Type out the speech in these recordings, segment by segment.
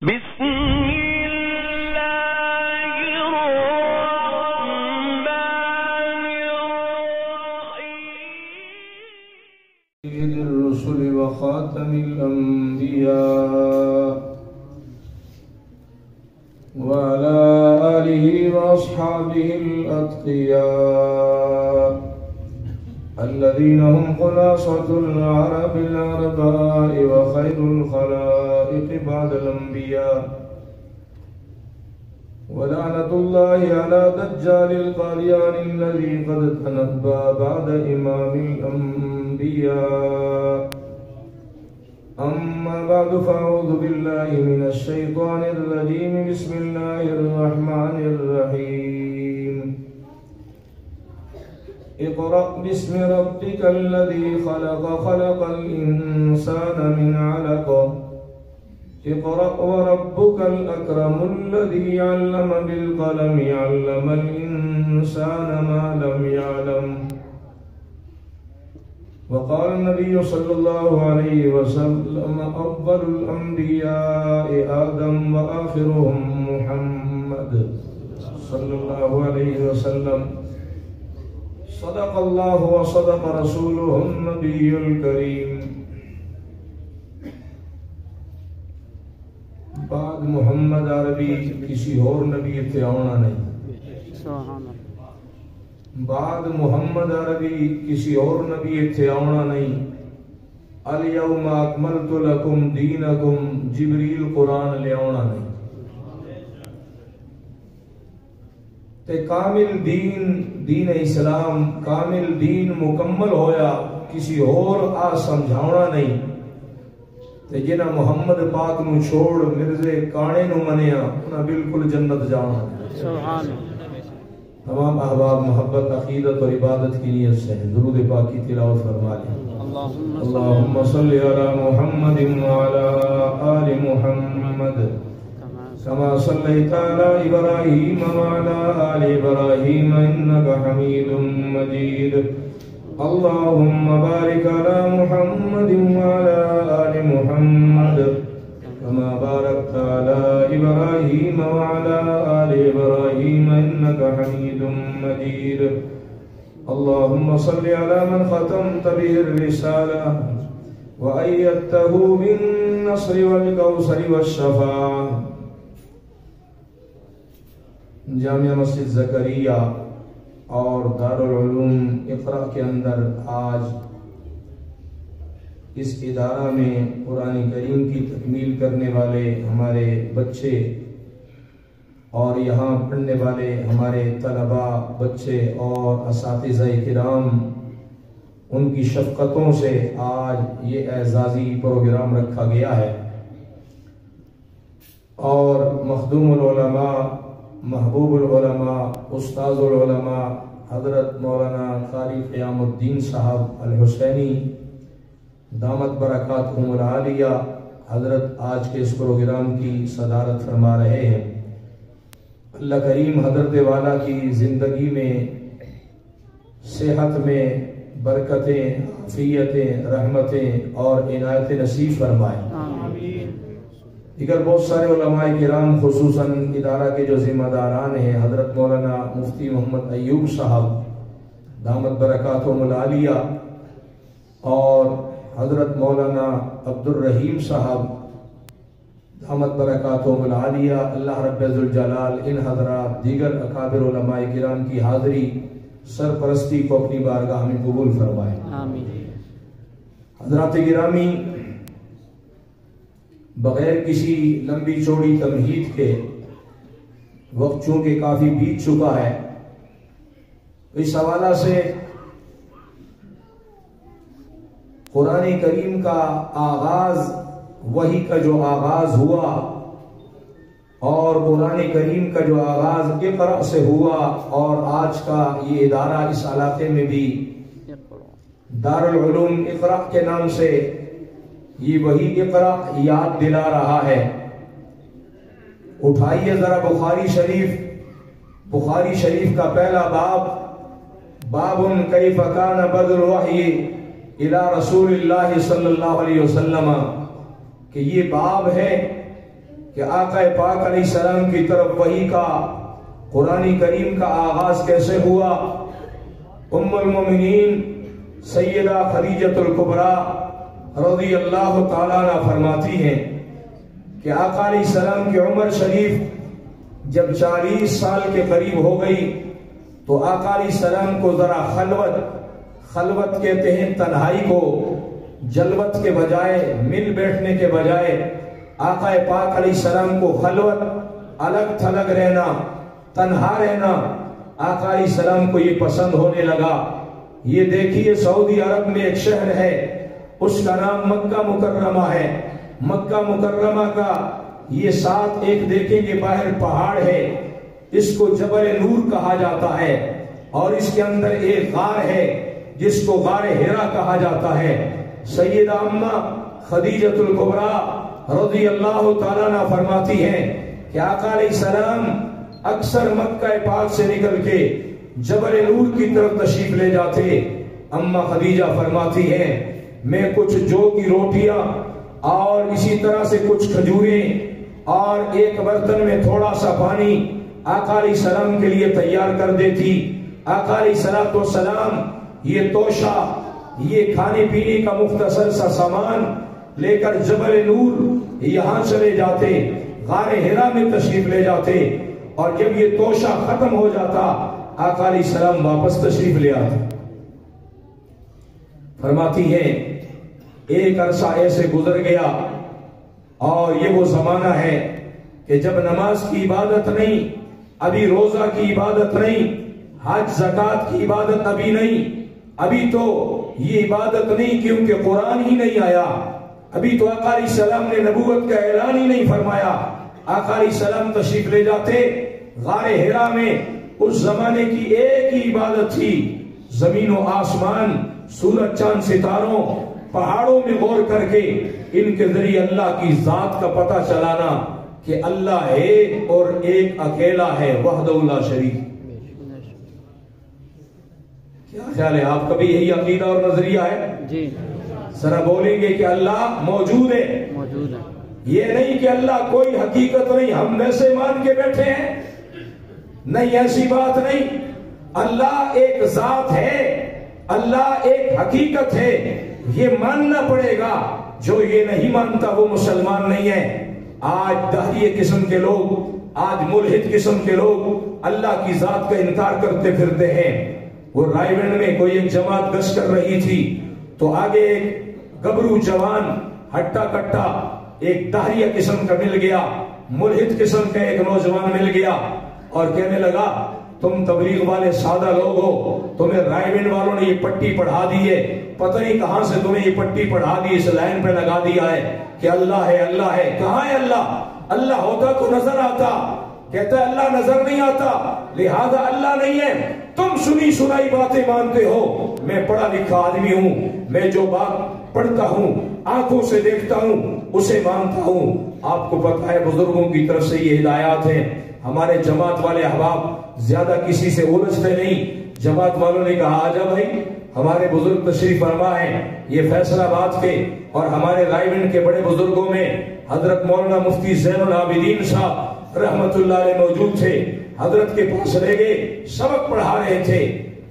بسم الله الرحمن الرحيم. سيد الرسل وخاتم الأنبياء وعلى آله وأصحابه الأتقياء الذين هم خلاصة العرب العرباء وخير الخلائق بعد الأنبياء. ولعنة الله على دجال القاديان الذي قد تنبأ بعد إمام الأنبياء. أما بعد فأعوذ بالله من الشيطان الرجيم. بسم الله الرحمن الرحيم. اقرأ باسم ربك الذي خلق خلق الإنسان من علق. اقرأ وربك الأكرم الذي علم بالقلم علم الإنسان ما لم يعلم. وقال النبي صلى الله عليه وسلم أفضل الأنبياء آدم وآخرهم محمد صلى الله عليه وسلم. صدق الله وصدق رسوله النبي الكريم. بعد محمد عربی کسی اور نبی اتنے آنا نہیں. بعد محمد عربی کسی اور نبی اتنے آنا نہیں. الیوم اکملت لکم دینکم جبریل قرآن لے آنا نہیں. تے کامل دین اسلام کامل دین مکمل ہویا کسی اور آ سمجھاونا نہیں. تے جنہ محمد پاک نو چھوڑ مرزے کانے نو منیا انہاں بالکل جنت جانا. سبحان. تمام احباب محبت عقیدت اور عبادت کی نیت سے درود پاک کی تلاوت فرما لیں. اللہم صلی علی محمد وعلی آل محمد كما صليت على إبراهيم وعلى آل إبراهيم إنك حميد مجيد. اللهم بارك على محمد وعلى آل محمد كما باركت على إبراهيم وعلى آل إبراهيم إنك حميد مجيد. اللهم صل على من ختمت به الرسالة وأيدته بالنصر والكوثر والشفاعة. جامعہ مسجد زکریا اور دارالعلوم اقرا کے اندر آج اس ادارہ میں قرآن کریم کی تکمیل کرنے والے ہمارے بچے اور یہاں پڑھنے والے ہمارے طلباء بچے اور اساتذہ کرام ان کی شفقتوں سے آج یہ اعزازی پروگرام رکھا گیا ہے. اور مخدوم العلماء محبوب العلماء استاذ العلماء حضرت مولانا قاری قیام الدین صاحب الحسینی دامت برکاتہم العالیہ حضرت آج کے اس پروگرام کی صدارت فرما رہے ہیں. اللہ کریم حضرت والا کی زندگی میں صحت میں برکتیں عافیتیں رحمتیں اور عنایت نصیب فرمائیں. دیگر بہت سارے علماء کرام خصوصاً ادارہ کے جو ذمہ داران ہیں حضرت مولانا مفتی محمد ایوب صاحب دامت برکاتہم العالیہ اور حضرت مولانا عبد الرحیم صاحب دامت برکاتہم العالیہ. اللہ رب ذوالجلال ان حضرات دیگر اکابر علماء کرام کی حاضری سرپرستی کو اپنی بارگاہ میں قبول فرمائے. حضرات گرامی، بغیر کسی لمبی چوڑی تمہید کے وقت چونکہ کافی بیت چکا ہے، اس حوالہ سے قرآن کریم کا آغاز وحی کا جو آغاز ہوا اور قرآن کریم کا جو آغاز اقرأ سے ہوا اور آج کا یہ ادارہ اس علاقے میں بھی دارالعلوم اقرأ کے نام سے یہ وہی اقرأ یاد دلا رہا ہے. اٹھائیے ذرا بخاری شریف کا پہلا باب کیف کان بدء الوحی الی رسول اللہ صلی اللہ علیہ وسلم کہ یہ باب ہے کہ آقا پاک علیہ السلام کی طرف وحی کا، قرآن کریم کا آغاز کیسے ہوا؟ ام المومنین سیدہ خدیجہ الکبریٰ رضی اللہ تعالیٰ عنہ فرماتی ہیں کہ آقا علیہ السلام کی عمر شریف جب 40 سال کے قریب ہو گئی تو آقا علیہ السلام کو ذرا خلوت کہتے ہیں تنہائی کو، جلوت کے بجائے، مل بیٹھنے کے بجائے آقا پاک علیہ السلام کو خلوت، الگ تھلگ رہنا، تنہا رہنا آقا علیہ السلام کو یہ پسند ہونے لگا۔ یہ دیکھیے سعودی عرب میں ایک شہر ہے، اس کا نام مکہ مکرمہ ہے۔ مکہ مکرمہ کا یہ ساتھ ایک دیکھیں گے باہر پہاڑ ہے، اس کو جبل نور کہا جاتا ہے، اور اس کے اندر ایک غار ہے جس کو غار ہیرا کہا جاتا ہے۔ سیدہ امہ خدیجہ الکبریٰ رضی اللہ تعالیٰ عنہ فرماتی ہیں کہ آقا علیہ السلام اکثر مکہ پاک سے نکل کے جبل نور کی طرف تشریف لے جاتے۔ امہ خدیجہ فرماتی ہیں میں کچھ جو کی روٹیاں اور اسی طرح سے کچھ کھجوریں اور ایک برتن میں تھوڑا سا پانی آقا علیہ السلام کے لیے تیار کر دیتی۔ آقا علیہ السلام یہ توشہ، یہ کھانے پینے کا مختصر سا سامان لے کر جبل نور یہاں چلے جاتے، غار ہیرا میں تشریف لے جاتے، اور جب یہ توشہ ختم ہو جاتا آقا علیہ السلام واپس تشریف لے آتے۔ فرماتی ہیں ایک عرصہ ایسے گزر گیا، اور یہ وہ زمانہ ہے کہ جب نماز کی عبادت نہیں، ابھی روزہ کی عبادت نہیں، حج زکات کی عبادت ابھی نہیں، ابھی تو یہ عبادت نہیں کیونکہ قرآن ہی نہیں آیا، ابھی تو آقا علیہ السلام نے نبوت کا اعلان ہی نہیں فرمایا۔ آقا علیہ السلام تشریف لے جاتے غار ہیرا میں۔ اس زمانے کی ایک ہی عبادت تھی، زمین و آسمان، سورج چاند ستاروں، پہاڑوں میں غور کر کے ان کے ذریعے اللہ کی ذات کا پتہ چلانا کہ اللہ ایک اور ایک اکیلا ہے، وحدہ لا شریک۔ کیا خیال ہے آپ کا بھی یہی عقیدہ اور نظریہ ہے؟ جی ذرا بولیں گے کہ اللہ موجود ہے، یہ نہیں کہ اللہ کوئی حقیقت نہیں، ہم ویسے مان کے بیٹھے ہیں، نہیں ایسی بات نہیں۔ اللہ ایک ذات ہے، اللہ ایک حقیقت ہے، یہ ماننا پڑے گا۔ جو یہ نہیں مانتا وہ مسلمان نہیں ہے۔ آج داہیے قسم کے لوگ، آج ملحد قسم کے لوگ اللہ کی ذات کا انکار کرتے پھرتے ہیں۔ وہ رائے گنج میں کوئی ایک جماعت گشت کر رہی تھی تو آگے ایک گبرو جوان ہٹا کٹا ایک داہیہ قسم کا مل گیا، ملحد قسم کا ایک نوجوان مل گیا، اور کہنے لگا تم تبلیغ والے سادہ لوگ ہو، تمہیں رائے گنج والوں نے یہ پٹی پڑھا دی ہے، پتہ نہیں کہاں سے تمہیں یہ پٹی پڑھا دی، اس لائن پہ لگا دیا ہے کہ اللہ ہے، اللہ ہے۔ کہاں ہے اللہ؟ اللہ ہوتا تو نظر آتا، کہتا ہے اللہ نظر نہیں آتا، لہذا اللہ نہیں ہے۔ تم سنی سنائی باتیں مانتے ہو، میں پڑھا لکھا آدمی ہوں، میں جو بات پڑھتا ہوں، آنکھوں سے دیکھتا ہوں، اسے مانتا ہوں۔ آپ کو پتہ ہے بزرگوں کی طرف سے یہ ہدایات ہیں۔ ہمارے جماعت والے احباب زیادہ کسی سے الجھتے نہیں۔ جماعت والوں نے کہا آجا بھائی، ہمارے بزرگ تشریف فرما ہے، یہ فیصلہ بات کے اور ہمارے رائے گنج کے بڑے بزرگوں میں حضرت مولانا مفتی زین العابدین صاحب رحمت اللہ علیہ موجود تھے۔ حضرت کے پاس لے گئے، سبق پڑھا رہے تھے،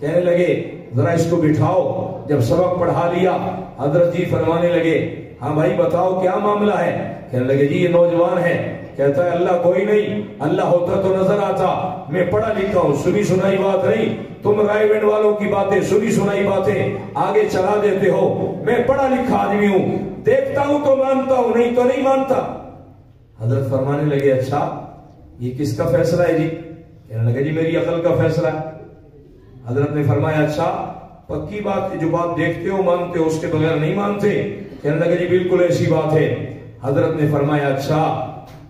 کہنے لگے ذرا اس کو بٹھاؤ۔ جب سبق پڑھا لیا حضرت جی فرمانے لگے ہاں بھائی بتاؤ کیا معاملہ ہے؟ کہنے لگے جی یہ نوجوان ہے، کہتا ہے اللہ کوئی نہیں، اللہ ہوتا تو نظر آتا، میں پڑھا لکھا ہوں، سنی سنائی بات نہیں، تم رائے گنج والوں کی باتیں، سنی سنائی باتیں آگے چلا دیتے ہو، میں پڑھا لکھا آدمی ہوں، دیکھتا ہوں تو مانتا ہوں، نہیں تو نہیں مانتا۔ حضرت فرمانے لگے اچھا یہ کس کا فیصلہ ہے جی؟ کہنے لگے جی میری عقل کا فیصلہ ہے۔ حضرت نے فرمایا اچھا پکی بات ہے، جو بات دیکھتے ہو مانتے ہو، اس کے بغیر نہیں مانتے؟ کہنے لگے جی بالکل ایسی بات ہے۔ حضرت نے فرمایا اچھا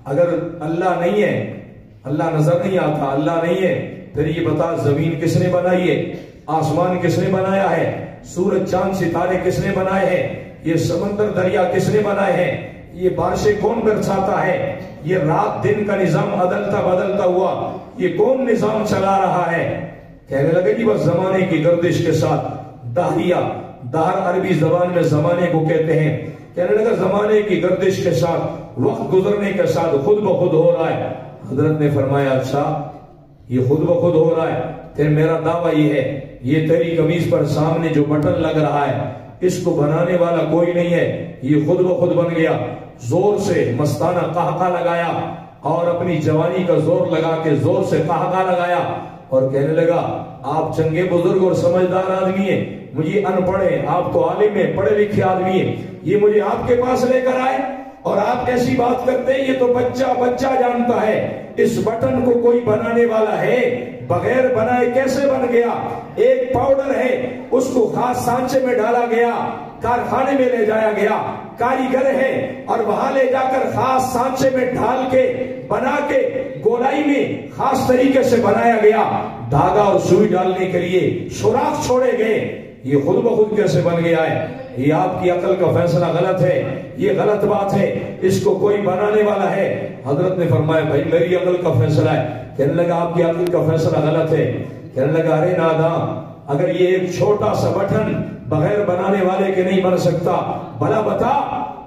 اگر اللہ نہیں ہے، اللہ نظر نہیں آتا، اللہ نہیں ہے، پھر یہ بتا زمین کس نے بنائی ہے، آسمان کس نے بنایا ہے، سورج چاند ستارے کس نے بنائے ہیں، یہ سمندر دریا کس نے بنائے ہیں، یہ بارشیں کون برساتا ہے، یہ رات دن کا نظام عدلتا بدلتا ہوا یہ کون نظام چلا رہا ہے؟ کہنے لگے جی بس زمانے کی گردش کے ساتھ دہریہ، دہر عربی زبان میں زمانے کو کہتے ہیں، کہنے لگا زمانے کی گردش کے ساتھ، وقت گزرنے کے ساتھ خود بخود ہو رہا ہے۔ حضرت نے فرمایا اچھا یہ خود بخود ہو رہا ہے، پھر میرا دعویٰ یہ ہے یہ تیری قمیض پر سامنے جو بٹن لگ رہا ہے اس کو بنانے والا کوئی نہیں ہے، یہ خود بخود بن گیا۔ زور سے مستانہ قہقہ لگایا اور اپنی جوانی کا زور لگا کے زور سے قہقہ لگایا اور کہنے لگا آپ چنگے بزرگ اور سمجھدار آدمی ہیں، مجھے ان پڑھے، آپ تو عالم ہیں، پڑھے لکھے آدمی ہیں، یہ مجھے آپ کے پاس لے کر آئے اور آپ ایسی بات کرتے ہیں، یہ تو بچہ بچہ جانتا ہے اس بٹن کو کوئی بنانے والا ہے، بغیر بنائے کیسے بن گیا؟ ایک پاؤڈر ہے، اس کو خاص سانچے میں ڈالا گیا، کارخانے میں لے جایا گیا، کاریگر ہے اور وہاں لے جا کر خاص سانچے میں ڈھال کے بنا کے گولائی میں خاص طریقے سے بنایا گیا، دھاگا اور سوئی ڈالنے کے لیے سوراخ چھوڑے گئے، یہ خود بخود کیسے بن گیا ہے؟ یہ آپ کی عقل کا فیصلہ غلط ہے، یہ غلط بات ہے، اس کو کوئی بنانے والا ہے۔ حضرت نے فرمایا بھائی میری عقل کا فیصلہ ہے۔ کہنے لگا آپ کی عقل کا فیصلہ غلط ہے۔ کہنے لگا ارے ناداں، اگر یہ ایک چھوٹا سا بٹن بغیر بنانے والے کے نہیں بن سکتا، بھلا بتا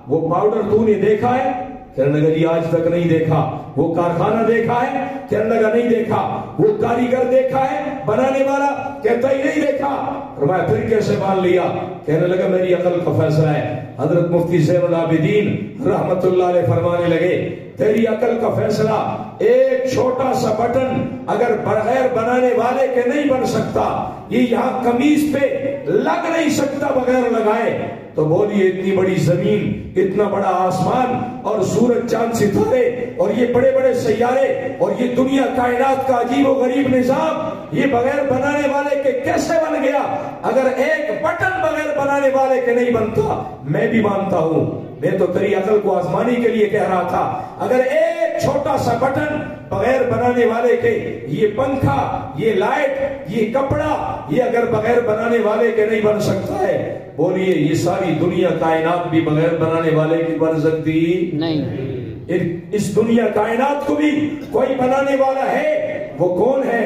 وہ پاؤڈر تو نے دیکھا ہے؟ کہنے لگا جی آج تک نہیں دیکھا۔ وہ کارخانہ دیکھا ہے؟ کہنے لگا نہیں دیکھا۔ وہ کاریگر دیکھا ہے بنانے والا؟ کہتا ہی نہیں دیکھا۔ فرمایا پھر کیسے مان لیا؟ کہنے لگا میری عقل کا فیصلہ ہے۔ حضرت مفتی زین العابدین رحمت اللہ علیہ فرمانے لگے تیری عقل کا فیصلہ، ایک چھوٹا سا بٹن اگر بغیر بنانے والے کے نہیں بن سکتا، یہ یہاں قمیص پہ لگ نہیں سکتا بغیر لگائے، تو بولیے اتنی بڑی زمین، اتنا بڑا آسمان اور سورج چاند ستارے اور یہ بڑے بڑے سیارے اور یہ دنیا کائنات کا عجیب و غریب نظام، یہ بغیر بنانے والے کے کیسے بن گیا؟ اگر ایک بٹن بغیر بنانے والے کے نہیں بنتا، میں بھی مانتا ہوں، میں تو تیری عقل کو آزمانے کے لیے کہہ رہا تھا، اگر ایک چھوٹا سا بٹن بغیر بنانے والے کے، یہ پنکھا، یہ لائٹ، یہ کپڑا، یہ اگر بغیر بنانے والے کے نہیں بن سکتا ہے، بولیے یہ ساری دنیا کائنات بھی بغیر بنانے والے کی بن سکتی نہیں۔ اس دنیا کائنات کو بھی کوئی بنانے والا ہے، وہ کون ہے؟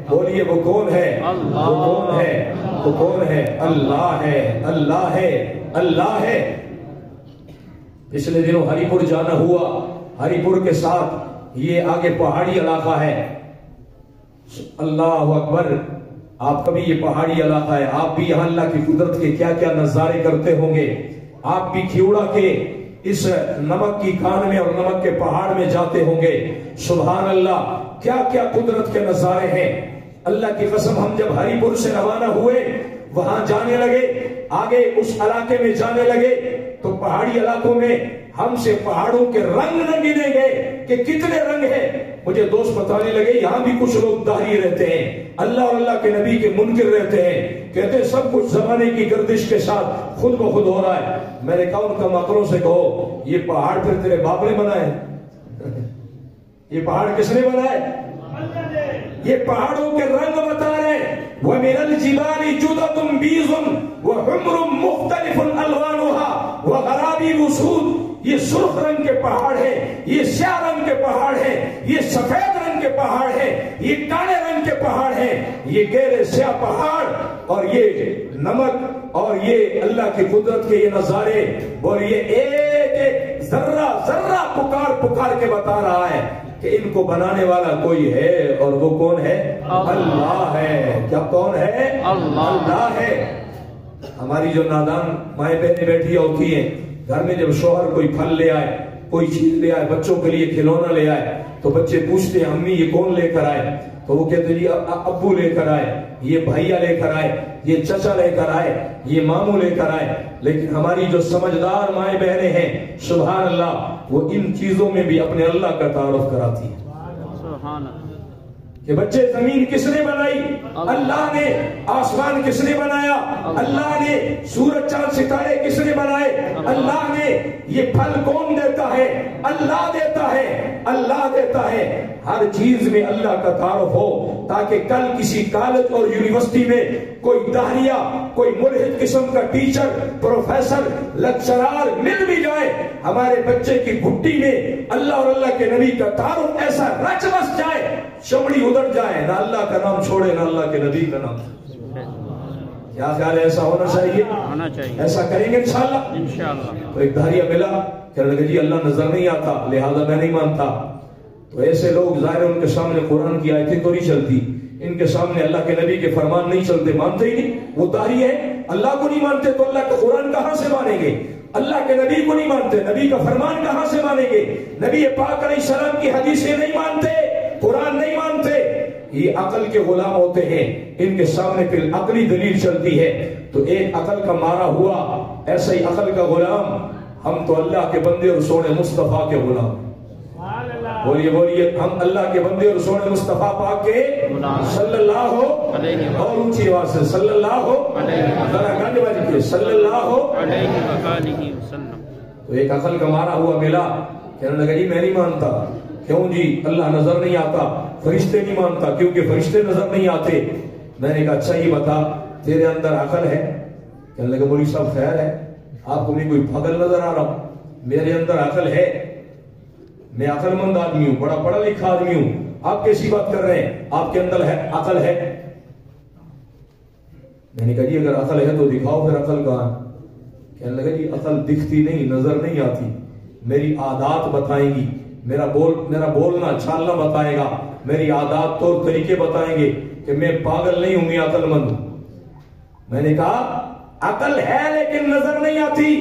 بولیے وہ کون ہے؟ وہ کون ہے؟ وہ کون ہے؟ اللہ ہے، اللہ ہے، اللہ ہے۔ پچھلے دنوں ہری پور جانا ہوا، ہری پور کے ساتھ یہ آگے پہاڑی علاقہ ہے، اللہ اکبر، آپ کا بھی یہ پہاڑی علاقہ ہے، آپ بھی یہاں اللہ کی قدرت کے کیا کیا نظارے کرتے ہوں گے، آپ بھی کھیوڑا کے اس نمک کی کان میں اور نمک کے پہاڑ میں جاتے ہوں گے، سبحان اللہ کیا کیا قدرت کے نظارے ہیں۔ اللہ کی قسم ہم جب ہری پور سے روانہ ہوئے، وہاں جانے لگے، آگے اس علاقے میں جانے لگے تو پہاڑی علاقوں میں ہم سے پہاڑوں کے رنگ نہ گنے گئے کہ کتنے رنگ ہیں۔ مجھے دوست بتانے لگے یہاں بھی کچھ لوگ داہی رہتے ہیں، اللہ اور اللہ کے نبی کے منکر رہتے ہیں، کہتے ہیں سب کچھ زمانے کی گردش کے ساتھ خود بخود ہو رہا ہے۔ میں نے کہا ان کا مکروں سے کہو یہ پہاڑ پھر تیرے باپ نے بنائے؟ یہ پہاڑ کس نے بنائے؟ یہ پہاڑوں کے رنگ بتا رہے ہیں، وَمِنَ الْجِبَالِ جُدَةٌ بِيضٌ وَحُمْرٌ مُخْتَلِفٌ أَلْوَانُهَا وَغَرَابِيبُ سُودٌ، یہ سرخ رنگ کے پہاڑ ہیں، یہ سیاہ رنگ کے پہاڑ ہیں، یہ سفید رنگ کے پہاڑ ہیں، یہ کالے رنگ کے پہاڑ ہیں، یہ گہرے سیاہ پہاڑ اور یہ نمک اور یہ اللہ کی قدرت کے یہ نظارے، اور یہ ایک ایک ذرہ ذرہ پکار پکار کے بتا رہا ہے کہ ان کو بنانے والا کوئی ہے، اور وہ کون ہے؟ اللہ ہے۔ کیا کون ہے؟ اللہ ہے۔ ہماری جو نادان مائیں بہنیں بیٹھی ہوتی ہیں، گھر میں جب شوہر کوئی پھل لے آئے، کوئی چیز لے آئے، بچوں کے لیے کھلونا لے آئے، تو بچے پوچھتے ہیں امی یہ کون لے کر آئے؟ تو وہ کہتے ہیں ابو لے کر آئے، یہ بھائیا لے کر آئے، یہ چچا لے کر آئے، یہ ماموں لے کر آئے۔ لیکن ہماری جو سمجھدار مائیں بہنیں ہیں، سبحان اللہ، وہ ان چیزوں میں بھی اپنے اللہ کا تعارف کراتی ہیں کہ بچے زمین کس نے بنائی؟ اللہ نے۔ آسمان کس نے بنایا؟ اللہ نے۔ سورج چاند ستارے کس نے بنائے؟ اللہ نے۔ یہ پھل کون دیتا ہے؟ اللہ دیتا ہے، اللہ دیتا ہے۔ ہر چیز میں اللہ کا تعارف ہو تاکہ کل کسی کالج اور یونیورسٹی میں کوئی داہیہ، کوئی ملحد قسم کا ٹیچر، پروفیسر، لیکچرار مل بھی جائے، ہمارے بچے کی گھٹی میں اللہ اور اللہ کے نبی کا تعارف ایسا رچ بس جائے، چمڑی ادھر جائے، نہ اللہ کا نام چھوڑے نہ اللہ کے نبی کا نام۔ کیا خیال ہے؟ ایسا ہونا چاہیے، ایسا کریں گے انشاءاللہ انشاءاللہ۔ تو ایک داہریہ ملا، کہنے لگے جی اللہ نظر نہیں آتا لہذا میں نہیں مانتا۔ تو ایسے لوگ ظاہر ان کے سامنے قرآن کی آیتیں تو نہیں چلتی، ان کے سامنے اللہ کے نبی کے فرمان نہیں چلتے، مانتے ہی نہیں۔ وہ داہری ہے، اللہ کو نہیں مانتے تو اللہ کا قرآن کہاں سے مانیں گے؟ اللہ کے نبی کو نہیں مانتے، نبی کا فرمان کہاں سے مانیں گے؟ نبی پاک علیہ السلام کی حدیثیں نہیں مانتے، قرآن نہیں مانتے۔ یہ عقل کے غلام ہوتے ہیں، ان کے سامنے پھر عقلی دلیل چلتی ہے تو ایک عقل کا مارا ہوا، ایسا ہی عقل کا غلام۔ ہم تو اللہ کے بندے اور سونے مصطفیٰ کے غلام۔ بولیے بولیے، ہم اللہ کے بندے اور سونے مصطفیٰ پاک کے صلی اللہ علیہ، اور اونچی آواز سے صلی اللہ علیہ، صلی اللہ علیہ وسلم۔ تو ایک عقل کا مارا ہوا ملا، کہنے لگا جی میں نہیں مانتا۔ کیوں جی؟ اللہ نظر نہیں آتا، فرشتے نہیں مانتا کیونکہ فرشتے نظر نہیں آتے۔ میں نے کہا اچھا یہ بتا تیرے اندر عقل ہے؟ کہنے لگا مولوی صاحب خیر ہے، آپ کو بھی کوئی پاگل نظر آ رہا؟ میرے اندر عقل ہے، میں عقل مند آدمی ہوں، بڑا پڑھا لکھا آدمی ہوں، آپ کیسی بات کر رہے ہیں؟ آپ کے اندر ہے عقل ہے؟ میں نے کہا جی اگر عقل ہے تو دکھاؤ پھر عقل کہاں؟ کہنے لگا جی عقل دکھتی نہیں، نظر نہیں آتی، میری عادات بتائیں گی، میرا بولنا چھالنا بتائے گا، میری عادات طور طریقے بتائیں گے کہ میں پاگل نہیں ہوں، میں عقل مند ہوں۔ میں نے کہا عقل ہے لیکن نظر نہیں آتی،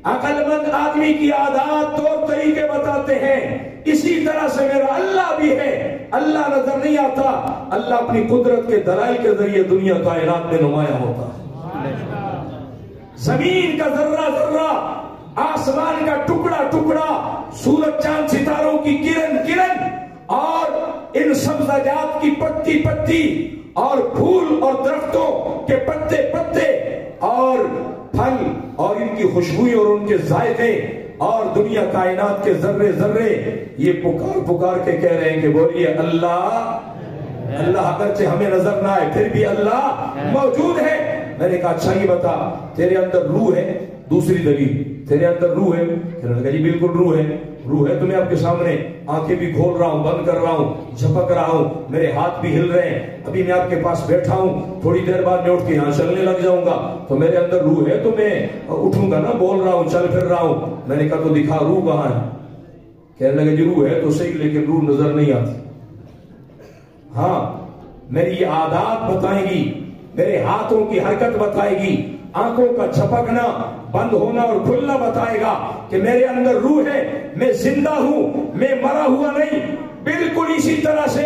عقل مند آدمی کی عادات طور طریقے بتاتے ہیں، اسی طرح سے میرا اللہ بھی ہے، اللہ نظر نہیں آتا، اللہ اپنی قدرت کے دلائل کے ذریعے دنیا کائنات میں نمایاں ہوتا ہے۔ زمین کا ذرہ ذرہ، آسمان کا ٹکڑا ٹکڑا، سورج چاند ستاروں کی کرن کرن، اور ان سبزیجات کی پتی پتی، اور پھول اور درختوں کے پتے پتے، اور پھل اور ان کی خوشبوئی اور ان کے ذائقے، اور دنیا کائنات کے ذرے ذرے، یہ پکار پکار کے کہہ رہے ہیں کہ بولیے اللہ اللہ، اگرچہ ہمیں نظر نہ آئے پھر بھی اللہ موجود ہے۔ میں نے کہا اچھا یہ بتا تیرے اندر روح ہے؟ دوسری دلیل، تیرے اندر روح ہے؟ کہنے لگا جی بالکل روح ہے۔ روح ہے تو میں آپ کے سامنے آنکھیں بھی کھول رہا ہوں، بند کر رہا ہوں، جھپک رہا ہوں، میرے ہاتھ بھی ہل رہے ہیں، ابھی میں آپ کے پاس بیٹھا ہوں، تھوڑی دیر بعد میں اٹھ کے یہاں چلنے لگ جاؤں گا، تو میرے اندر روح ہے تو میں اٹھوں گا نا، بول رہا ہوں، چل پھر رہا ہوں۔ میں نے کہا تو دکھا روح کہاں ہے؟ کہنے لگے جی روح ہے تو صحیح لیکن روح نظر نہیں آتی۔ ہاں میری یہ عادات بتائیں گی، میرے ہاتھوں کی حرکت بتائے گی، آنکھوں کا جھپکنا بند ہونا اور کھلنا بتائے گا کہ میرے اندر روح ہے، میں زندہ ہوں، میں مرا ہوا نہیں۔ بالکل اسی طرح سے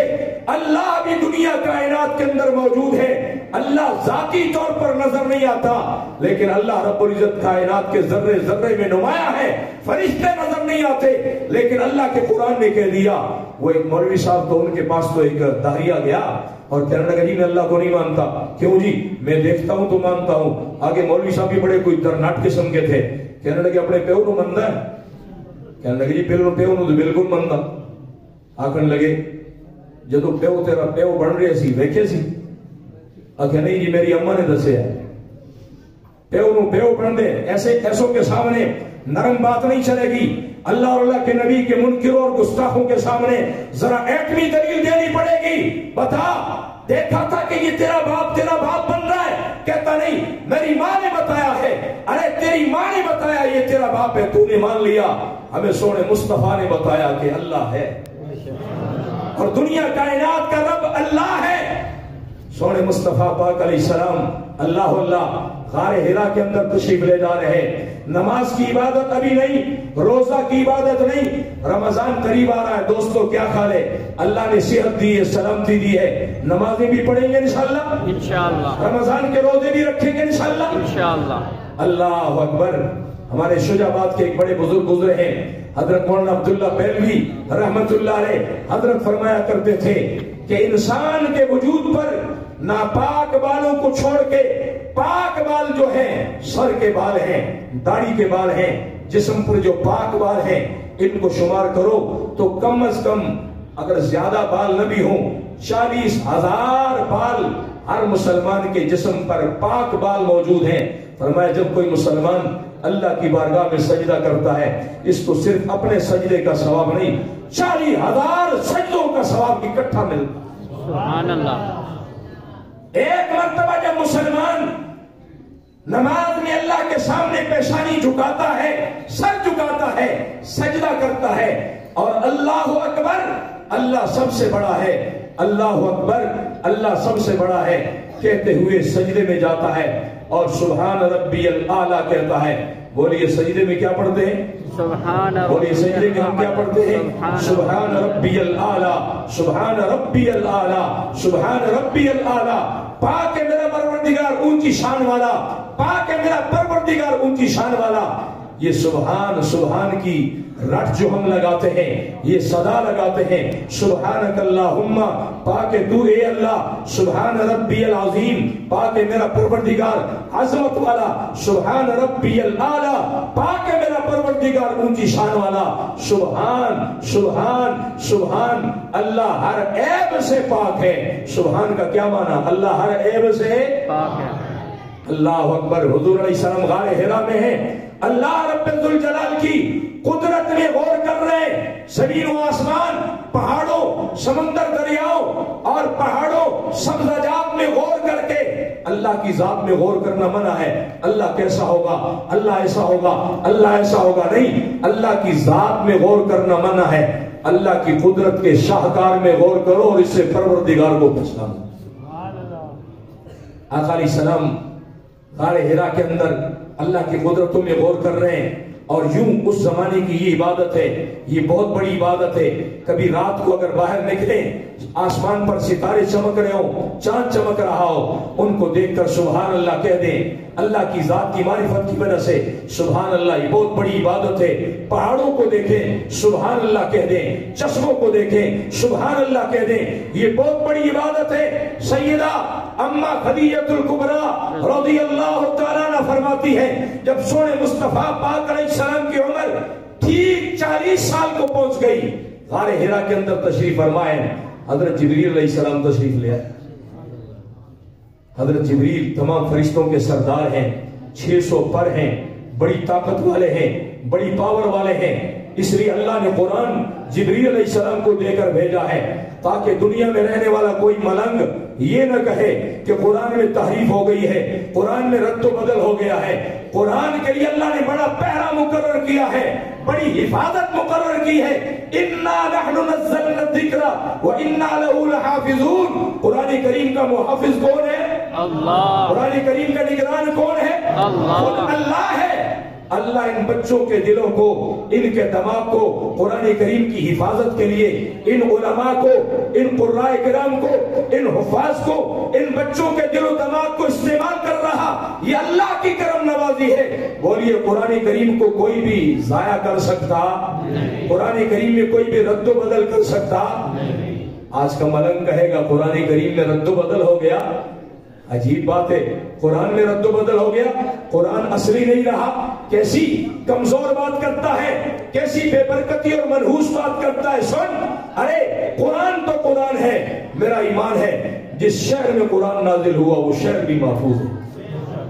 اللہ بھی دنیا کائنات کے اندر موجود ہے۔ اللہ ذاتی طور پر نظر نہیں آتا لیکن اللہ رب العزت کائنات کے ذرے ذرے میں نمایاں ہے۔ فرشتے نظر نہیں آتے لیکن اللہ کے قرآن نے کہہ دیا۔ وہ ایک مولوی صاحب تو ان کے پاس تو ایک داہریہ گیا اور کہنے لگا جی میں اللہ کو نہیں مانتا۔ کیوں جی؟ میں دیکھتا ہوں تو مانتا ہوں۔ آگے مولوی صاحب بھی بڑے کوئی درناٹ قسم کے تھے، کہنے لگے اپنے پیو نو مندا ہے؟ کہنے لگے جی پیو نو تو بالکل مندا۔ آخر لگے جدو پیو تیرا پیو بن رہے سی ویکھے سی؟ آخر نہیں جی میری اما نے دسے ہے پیو نو پیو بن دے۔ ایسوں کے سامنے نرم بات نہیں چلے گی۔ اللہ اور اللہ کے نبی کے منکروں اور گستاخوں کے سامنے ذرا ایٹمی دلیل دینی پڑے گی۔ بتا دیکھا تھا کہ یہ تیرا باپ بن رہا ہے؟ کہتا نہیں میری ماں نے بتایا ہے۔ ارے تیری ماں نے بتایا یہ تیرا باپ ہے، تو نے مان لیا۔ ہمیں سونے مصطفیٰ نے بتایا کہ اللہ ہے اور دنیا کائنات کا رب اللہ ہے۔ سونے مصطفیٰ پاک علیہ السلام اللہ غار حرا کے اندر تشریف لے جا رہے ہیں۔ نماز کی عبادت ابھی نہیں، روزہ کی عبادت نہیں، رمضان قریب آ رہا ہے۔ دوستو کیا خیال ہے؟ اللہ نے صحت دی ہے، سلامتی دی ہے، نمازیں بھی پڑھیں گے انشاءاللہ، رمضان کے روزے بھی رکھیں گے انشاءاللہ۔ اللہ اکبر۔ ہمارے شجاباد کے ایک بڑے بزرگ گزرے ہیں، حضرت مولانا عبداللہ بیلوی رحمت اللہ علیہ، حضرت فرمایا کرتے تھے کہ انسان کے وجود پر ناپاک بالوں کو چھوڑ کے پاک بال جو ہیں، سر کے بال ہیں، داڑھی کے بال ہیں، جسم پر جو پاک بال ہیں، ان کو شمار کرو تو کم از کم اگر زیادہ بال نہ بھی ہوں 40,000 بال ہر مسلمان کے جسم پر پاک بال موجود ہیں۔ فرمایا جب کوئی مسلمان اللہ کی بارگاہ میں سجدہ کرتا ہے، اس کو صرف اپنے سجدے کا ثواب نہیں 40,000 سجدوں کا ثواب اکٹھا ملتا۔ سبحان اللہ۔ ایک مرتبہ جب مسلمان نماز میں اللہ کے سامنے پیشانی جھکاتا ہے، سر جھکاتا ہے، سجدہ کرتا ہے، اور اللہ اکبر، اللہ سب سے بڑا ہے، اللہ اکبر، اللہ سب سے بڑا ہے کہتے ہوئے سجدے میں جاتا ہے اور سبحان ربی الاعلیٰ کہتا ہے۔ بولیے سجدے میں کیا پڑھتے ہیں؟ سبحان بولیے سجدے میں ہم کیا پڑھتے ہیں؟ سبحان ربی الاعلیٰ، سبحان ربی الاعلیٰ، سبحان ربی الاعلیٰ۔ پاک ہے میرا پروردگار اونچی شان والا، پاک ہے میرا پروردگار اونچی شان والا۔ یہ سبحان، سبحان کی رٹ جو ہم لگاتے ہیں، یہ صدا لگاتے ہیں، سبحانک اللہم، پاک ہے تو اے اللہ، سبحان ربی العظیم، پاک ہے میرا پروردگار عظمت والا، سبحان ربی الاعلیٰ، پاک ہے میرا پروردگار اونچی شان والا۔ سبحان، سبحان، سبحان، اللہ ہر عیب سے پاک ہے۔ سبحان کا کیا معنی؟ اللہ ہر عیب سے پاک ہے۔ اللہ اکبر۔ حضور علیہ السلام غار حرا میں ہیں، اللہ رب ذوالجلال کی قدرت میں غور کر رہے ہیں، زمین و آسمان، پہاڑوں، سمندر، دریاؤں اور پہاڑوں، سبزجات میں غور کر کے اللہ کی ذات میں غور کرنا منع ہے۔ اللہ کیسا ہوگا، اللہ ایسا ہوگا، اللہ ایسا ہوگا، نہیں، اللہ کی ذات میں غور کرنا منع ہے۔ اللہ کی قدرت کے شاہکار میں غور کرو اور اس سے پروردگار کو پہچانو۔ آقا علیہ السلام غار حرا کے اندر اللہ کی قدرتوں میں غور کر رہے ہیں، اور یوں اس زمانے کی یہ عبادت ہے، یہ بہت بڑی عبادت ہے۔ کبھی رات کو اگر باہر نکلیں، آسمان پر ستارے چمک رہے ہوں، چاند چمک رہا ہو، ان کو دیکھ کر سبحان اللہ کہہ دیں۔ اللہ کی ذات کی معرفت کی وجہ سے سبحان اللہ، یہ بہت بڑی عبادت ہے۔ پہاڑوں کو دیکھیں، سبحان اللہ کہہ دیں، چشموں کو دیکھیں، سبحان اللہ کہہ دیں، یہ بہت بڑی عبادت ہے۔ سیدہ اما خدیجہ الکبریٰ رضی اللہ تعالیٰ عنہ فرماتی ہے، جب سونے مصطفیٰ پاک علیہ السلام کی عمر ٹھیک 40 سال کو پہنچ گئی، غار حرا کے اندر تشریف فرمائے، حضرت جبریل علیہ السلام تشریف لے آئے۔ حضرت جبریل تمام فرشتوں کے سردار ہیں، 600 پر ہیں، بڑی طاقت والے ہیں، بڑی پاور والے ہیں، اس لیے اللہ نے قرآن جبریل علیہ السلام کو دے کر بھیجا ہے تاکہ دنیا میں رہنے والا کوئی ملنگ یہ نہ کہے کہ قرآن میں تحریف ہو گئی ہے، قرآن میں رد و بدل ہو گیا ہے۔ قرآن کے لیے اللہ نے بڑا پہرا مقرر کیا ہے، بڑی حفاظت مقرر کی ہے۔ اِنَّا نَحْنُ نَزَّلْنَا الذِّكْرَ وَإِنَّا لَهُ لَحَافِظُونَ۔ قرآن کریم کا محافظ کون ہے؟ اللہ۔ قرآن کریم کا نگران کون ہے؟ اللہ۔ اللہ ہے۔ اللہ ان بچوں کے دلوں کو، ان کے دماغ کو قرآن کریم کی حفاظت کے لیے، ان علماء کو، ان قراء کرام کو، ان حفاظ کو، ان بچوں کے دل و دماغ کو استعمال کر رہا، یہ اللہ کی کرم نوازی ہے۔ بولیے قرآن کریم کو کوئی بھی ضائع کر سکتا؟ قرآن کریم میں کوئی بھی رد و بدل کر سکتا؟ آج کا ملنگ کہے گا قرآن کریم میں رد و بدل ہو گیا، عجیب بات ہے، قرآن میں رد و بدل ہو گیا، قرآن اصلی نہیں رہا۔ کیسی کمزور بات کرتا ہے، کیسی بے برکتی اور منحوس بات کرتا ہے۔ سن، ارے قرآن تو قرآن ہے، میرا ایمان ہے جس شہر میں قرآن نازل ہوا وہ شہر بھی محفوظ ہے،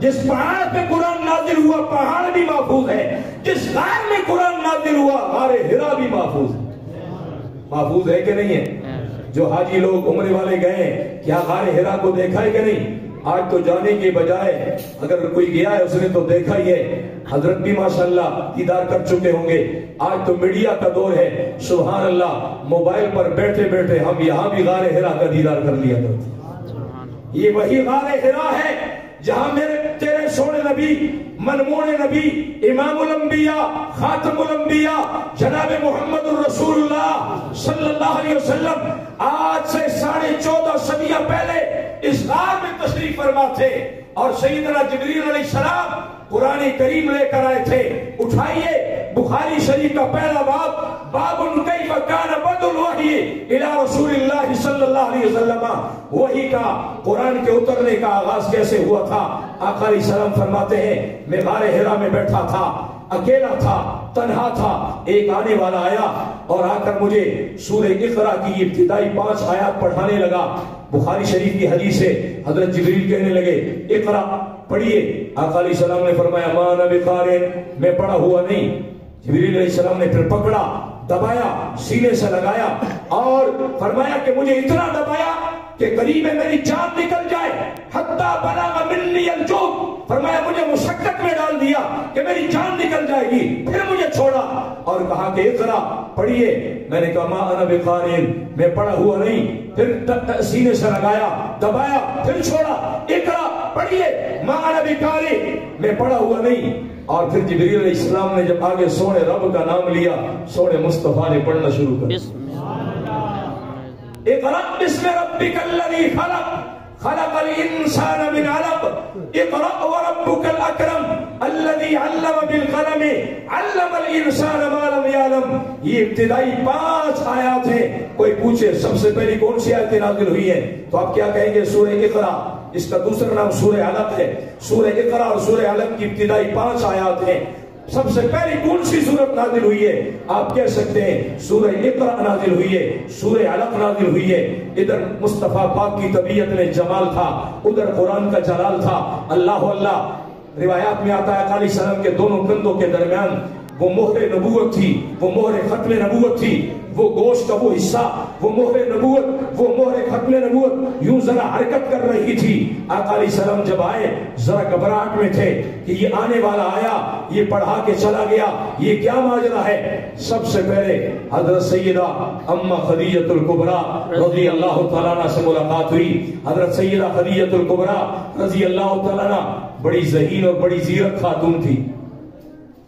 جس پہاڑ پہ قرآن نازل ہوا پہاڑ بھی محفوظ ہے، جس غار میں قرآن نازل ہوا غار حرا بھی محفوظ ہے۔ محفوظ ہے کہ نہیں ہے؟ جو حاجی لوگ عمرے والے گئے، کیا غار حرا کو دیکھا ہے کہ نہیں؟ آج تو جانے کے بجائے اگر کوئی گیا ہے اس نے تو دیکھا ہی ہے، حضرت بھی ماشاءاللہ دیدار کر چکے ہوں گے۔ آج تو میڈیا کا دور ہے، سبحان اللہ، موبائل پر بیٹھے بیٹھے ہم یہاں بھی غار حرا کا دیدار کر لیا کرتے۔ یہ وہی غار حرا ہے جہاں میرے تیرے سونے نبی، منمون نبی، امام الانبیاء، خاتم الانبیاء، جناب محمد الرسول اللہ صلی اللہ علیہ وسلم آج سے 14.5 صدیاں پہلے اس غار میں تشریف فرما تھے، اور سیدنا جبریل علیہ السلام قرآن کریم لے کر آئے تھے۔ اٹھائیے بخاری شریف کا پہلا باب، باب کیف کان بدء الوحی الی رسول اللہ صلی اللہ علیہ وسلم، وحی کا، قرآن کے اترنے کا آغاز کیسے ہوا تھا۔ آقا علیہ السلام فرماتے ہیں میں غار حرا میں بیٹھا تھا، اکیلا تھا، تنہا تھا، ایک آنے والا آیا اور آ کر مجھے سورہ اقرا کی ابتدائی 5 آیات پڑھانے لگا۔ بخاری شریف کی حدیث ہے، حضرت جبریل کہنے لگے اقرا پڑھیے۔ آقا علیہ السلام نے فرمایا ما انا بقارئ، میں پڑھا ہوا نہیں۔ جبریل علیہ السلام نے پھر پکڑا، دبایا، سینے سے لگایا اور فرمایا کہ مجھے اتنا دبایا کہ قریب ہے میری جان نکل جائے، حتی بلغ منی الجوع، فرمایا مجھے مشقت میں ڈال دیا کہ میری جان نکل جائے گی، پھر مجھے چھوڑا اور کہا کہ اقرا پڑھیے، میں نے کہا ما انا بقارئ، میں پڑھا ہوا نہیں، پھر سینے سے لگایا، دبایا، پھر چھوڑا، اقرا پڑھیے، ما انا بقارئ، میں پڑھا ہوا نہیں، اور پھر جبریل علیہ السلام نے جب آگے سونے رب کا نام لیا، سونے مصطفیٰ نے پڑھنا شروع کر اقرأ بسم ربک الذی خلق خلق الانسان من علق اقرأ وربک الاکرم الذی علم بالقلم علم الانسان ما لم یعلم۔ یہ ابتدائی 5 آیات ہیں۔ کوئی پوچھے سب سے پہلی کون سی آیتیں نازل ہوئی ہیں تو آپ کیا کہیں گے؟ سورہ اقرا، اس کا دوسرا نام سورہ علق ہے۔ سورہ اقرا اور سورہ علق کی ابتدائی 5 آیات ہیں۔ سب سے پہلی کون سی سورت نازل ہوئی ہے؟ آپ کہہ سکتے ہیں سورہ اقرا نازل ہوئی ہے، سورہ علق نازل ہوئی ہے۔ ادھر مصطفیٰ پاک کی طبیعت میں جمال تھا، ادھر قرآن کا جلال تھا۔ اللہ اللہ، روایات میں آتا ہے علیہ السلام کے دونوں کندھوں کے درمیان وہ مہر نبوت تھی، وہ مہر ختم نبوت تھی، وہ گوشت کا وہ حصہ، وہ مہر نبوت، وہ مہر ختم نبوت یوں ذرا حرکت کر رہی تھی۔ آقا علیہ السلام جب آئے ذرا گھبراہٹ میں تھے کہ یہ آنے والا آیا، یہ پڑھا کے چلا گیا، یہ کیا ماجرا ہے۔ سب سے پہلے حضرت سیدہ اما خدیجہ الکبریٰ رضی اللہ تعالیٰ عنہ سے ملاقات ہوئی۔ حضرت سیدہ خدیجہ الکبریٰ رضی اللہ تعالیٰ عنہ بڑی ذہین اور بڑی زیرک خاتون تھی۔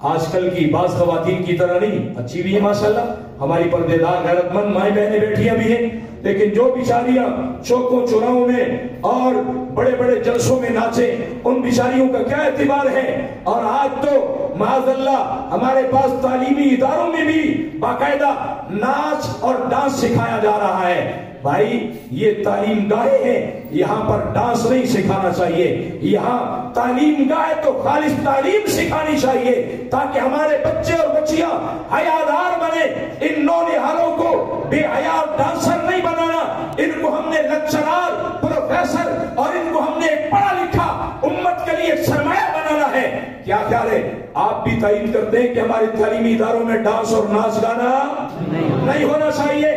آج کل کی بعض خواتین کی طرح نہیں، اچھی بھی ہے ماشاءاللہ، ہماری پردے دار غیرت مند مائیں بہنیں بیٹیاں بھی ہیں، لیکن جو بیچاریاں چوکوں چوراہوں میں اور بڑے بڑے جلسوں میں ناچیں، ان بیچاریوں کا کیا اعتبار ہے۔ اور آج تو معاذ اللہ ہمارے پاس تعلیمی اداروں میں بھی باقاعدہ ناچ اور ڈانس سکھایا جا رہا ہے۔ بھائی یہ تعلیم گاہیں ہیں، یہاں پر ڈانس نہیں سکھانا چاہیے، یہاں تعلیم گاہ تو خالص تعلیم سکھانی چاہیے تاکہ ہمارے بچے اور بچیاں حیادار بنے۔ ان نونہالوں کو بے حیا ڈانسر نہیں بنانا، ان کو ہم نے لیکچرار، پروفیسر اور ان کو ہم نے پڑھا لکھا امت کے لیے سرمایہ بنانا ہے۔ کیا خیال ہے؟ آپ بھی تعین کرتے ہیں کہ ہمارے تعلیمی اداروں میں ڈانس اور ناچ گانا نہیں ہونا چاہیے۔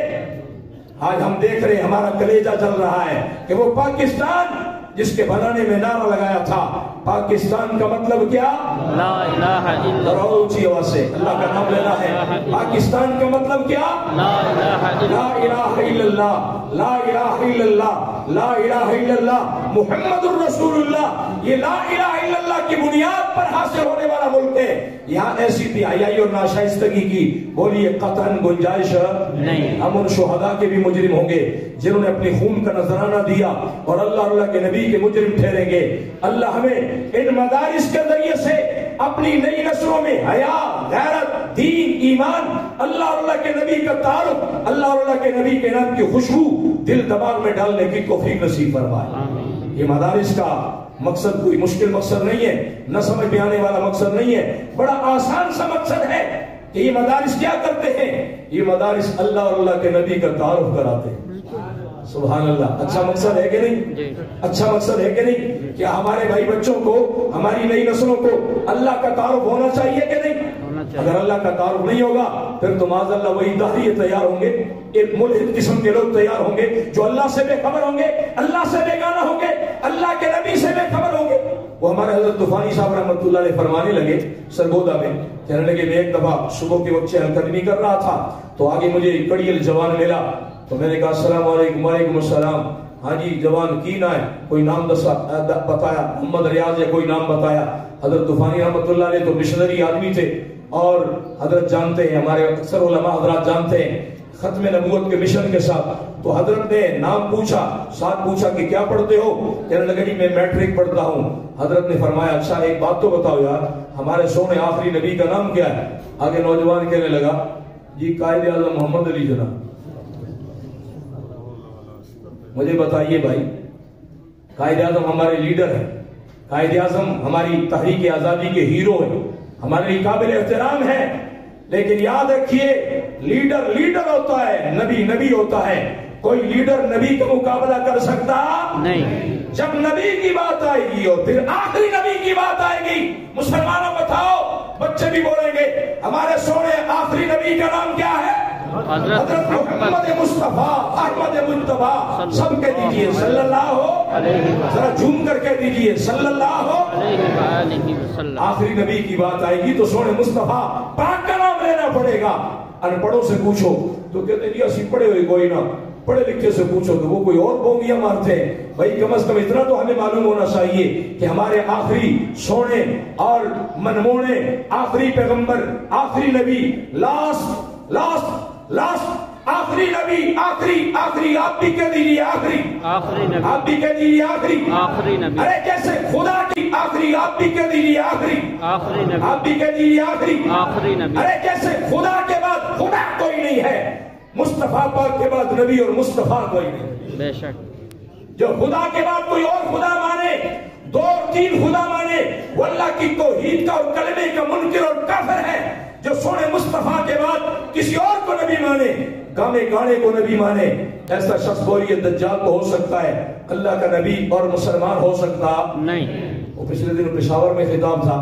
آج ہم دیکھ رہے ہیں ہمارا کلیجہ جل رہا ہے کہ وہ پاکستان جس کے بنانے میں نعرہ لگایا تھا، پاکستان کا مطلب کیا؟ لا الہ الا اللہ۔ اونچی آواز سے اللہ کا نام لینا ہے۔ پاکستان کا مطلب کیا؟ لا الہ الا اللہ، لا الہ الا اللہ، لا الہ الا اللہ محمد الرسول اللہ۔ یہ لا الہ الا اللہ کی بنیاد پر حاصل ہونے والا ملک ہے۔ یہاں ایسی بے حیائی اور ناشائستگی کی بولیے قطعاً گنجائش نہیں۔ ہم ان شہداء کے بھی مجرم ہوں گے جنہوں نے اپنی خون کا نذرانہ دیا اور اللہ کے نبی کے مجرم ٹھہریں گے۔ اللہ ہمیں ان مدارس کے ذریعے سے اپنی نئی نسلوں میں حیا، غیرت، دین، ایمان، اللہ کے نبی کا تعارف، اللہ کے نبی کے نام کی خوشبو دل دماغ میں ڈالنے کی توفیق نصیب فرمائے۔ یہ مدارس کا مقصد کوئی مشکل مقصد نہیں ہے، نہ سمجھ میں آنے والا مقصد نہیں ہے، بڑا آسان سا مقصد ہے کہ یہ مدارس کیا کرتے ہیں؟ یہ مدارس اللہ کے نبی کا تعارف کراتے ہیں۔ سبحان اللہ، اچھا مقصد ہے کہ نہیں؟ اچھا مقصد ہے کہ نہیں؟ کیا ہمارے بھائی بچوں کو، ہماری نئی نسلوں کو اللہ کا تعارف ہونا چاہیے کہ نہیں؟ اگر اللہ کا تعارف نہیں ہوگا پھر تو معاذ اللہ وہی داعیے تیار ہوں گے، ایک ملحد قسم کے لوگ تیار ہوں گے جو اللہ سے بے خبر ہوں گے، اللہ سے بیگانہ ہوں گے، اللہ کے نبی سے بے خبر ہوں گے۔ وہ ہمارے حضرت طوفانی صاحب رحمۃ اللہ علیہ فرمانے لگے سرگودا میں، کہنے لگے میں ایک دفعہ صبح کے وقت چہل قدمی کر رہا تھا تو آگے مجھے کڑیل جوان ملا، تو میں نے کہا السلام علیکم۔ وعلیکم السلام۔ ہاں جی جوان کی نہ ہے؟ کوئی نام بتایا، محمد ریاض ہے، کوئی نام بتایا۔ حضرت طوفانی رحمۃ اللہ علیہ تو مشنری آدمی تھے اور حضرت جانتے ہیں، ہمارے اکثر علماء حضرات جانتے ہیں ختم نبوت کے مشن کے ساتھ، تو حضرت نے نام پوچھا، ساتھ پوچھا کہ کیا پڑھتے ہو؟ کہنے لگا جی میں میٹرک پڑھتا ہوں۔ حضرت نے فرمایا اچھا ایک بات تو بتاؤ یار، ہمارے سونے آخری نبی کا نام کیا ہے؟ آگے نوجوان کہنے لگا جی قائد اعظم محمد علی جناب۔ مجھے بتائیے بھائی، قائد اعظم ہمارے لیڈر ہیں، قائد اعظم ہماری تحریک آزادی کے ہیرو ہیں، ہمارے لیے قابل احترام ہے، لیکن یاد رکھیے لیڈر لیڈر ہوتا ہے، نبی نبی ہوتا ہے۔ کوئی لیڈر نبی کا مقابلہ کر سکتا نہیں۔ جب نبی کی بات آئے گی اور پھر آخری نبی کی بات آئے گی، مسلمانوں بتاؤ، بچے بھی بولیں گے ہمارے سونے آخری نبی کا نام کیا ہے؟ حضرت محمد مصطفیٰ احمد مجتبیٰ، سب کہہ دیجئے صلlallahu علیہ وسلم، ذرا جھوم کر کہہ دیجئے صلlallahu علیہ وسلم۔ آخری نبی کی بات آئے گی تو سونے مصطفیٰ پاک کا نام لینا پڑے گا۔ ان پڑھوں سے پوچھو تو کہتے ہیں جی اسی پڑھے ہوئے کوئی نہ، پڑھے لکھے سے پوچھو تو وہ کوئی اور بونگیاں مارتے ہیں۔ بھائی کم از کم اتنا تو ہمیں معلوم ہونا چاہیے کہ ہمارے آخری سونے اور منمونے آخری پیغمبر، آخری نبی، لاسٹ آخری نبی، آخری آپ بھی کہہ دیجیے آخری نبی، آپ بھی کہہ دیجیے آخری نبی۔ ارے جیسے خدا کی آخری آپ بھی کہہ دیجیے آخری نبی، آپ بھی کہہ دیجیے آخری نبی۔ ارے جیسے خدا کے بعد خدا کوئی نہیں ہے، مصطفیٰ پاک کے بعد نبی اور مصطفیٰ کوئی نہیں۔ بے شک جو خدا کے بعد کوئی اور خدا مانے، دو اور تین خدا مانے، وہ اللہ کی توحید کا اور کلمے کا منکر اور کافر ہے۔ جو سونے مصطفیٰ کے بعد کسی اور کو نبی مانے، گانے گانے کو نبی مانے، ایسا شخص بولیے دجال تو ہو سکتا ہے، اللہ کا نبی اور مسلمان ہو سکتا نہیں۔ وہ پچھلے دن پشاور میں خطاب تھا،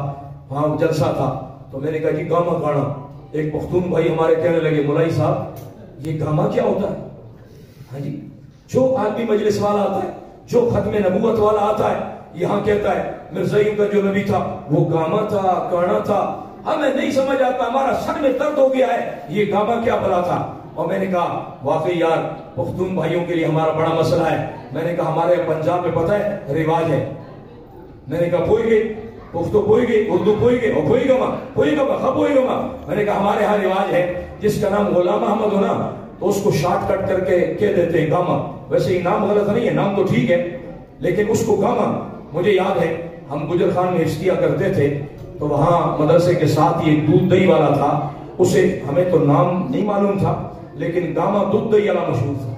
وہاں جلسہ تھا، تو میں نے کہا جی گاما گانا، ایک پختون بھائی ہمارے کہنے لگے مولائی صاحب یہ گاما کیا ہوتا ہے؟ ہاں جی، جو آدمی مجلس والا آتا ہے، جو ختم نبوت والا آتا ہے، یہاں کہتا ہے مرزائیوں کا جو نبی تھا وہ گاما تھا، گانا تھا، ہمیں نہیں سمجھ آتا، ہمارا سر میں درد ہو گیا ہے، یہ گاما کیا بلا تھا؟ اور میں نے کہا واقعی یار پختون بھائیوں کے لیے ہمارا بڑا مسئلہ ہے۔ میں نے کہا ہمارے پنجاب میں پتہ ہے رواج ہے، میں نے کہا پوئی گئے پختو پوئی گئے، اردو پوئی گئے، اور پوئی گما خب پوئی گما۔ میں نے کہا ہمارے ہاں رواج ہے جس کا نام غلام احمد ہو نا تو اس کو شارٹ کٹ کر کے کہہ دیتے ہیں گاما۔ ویسے یہ نام غلط نہیں ہے، نام تو ٹھیک ہے لیکن اس کو گاما۔ مجھے یاد ہے ہم گجر خان میں اشتیا کرتے تھے تو وہاں مدرسے کے ساتھ یہ دودھ دہی والا تھا، اسے ہمیں تو نام نہیں معلوم تھا لیکن گاما دودھ دہی والا مشہور تھا۔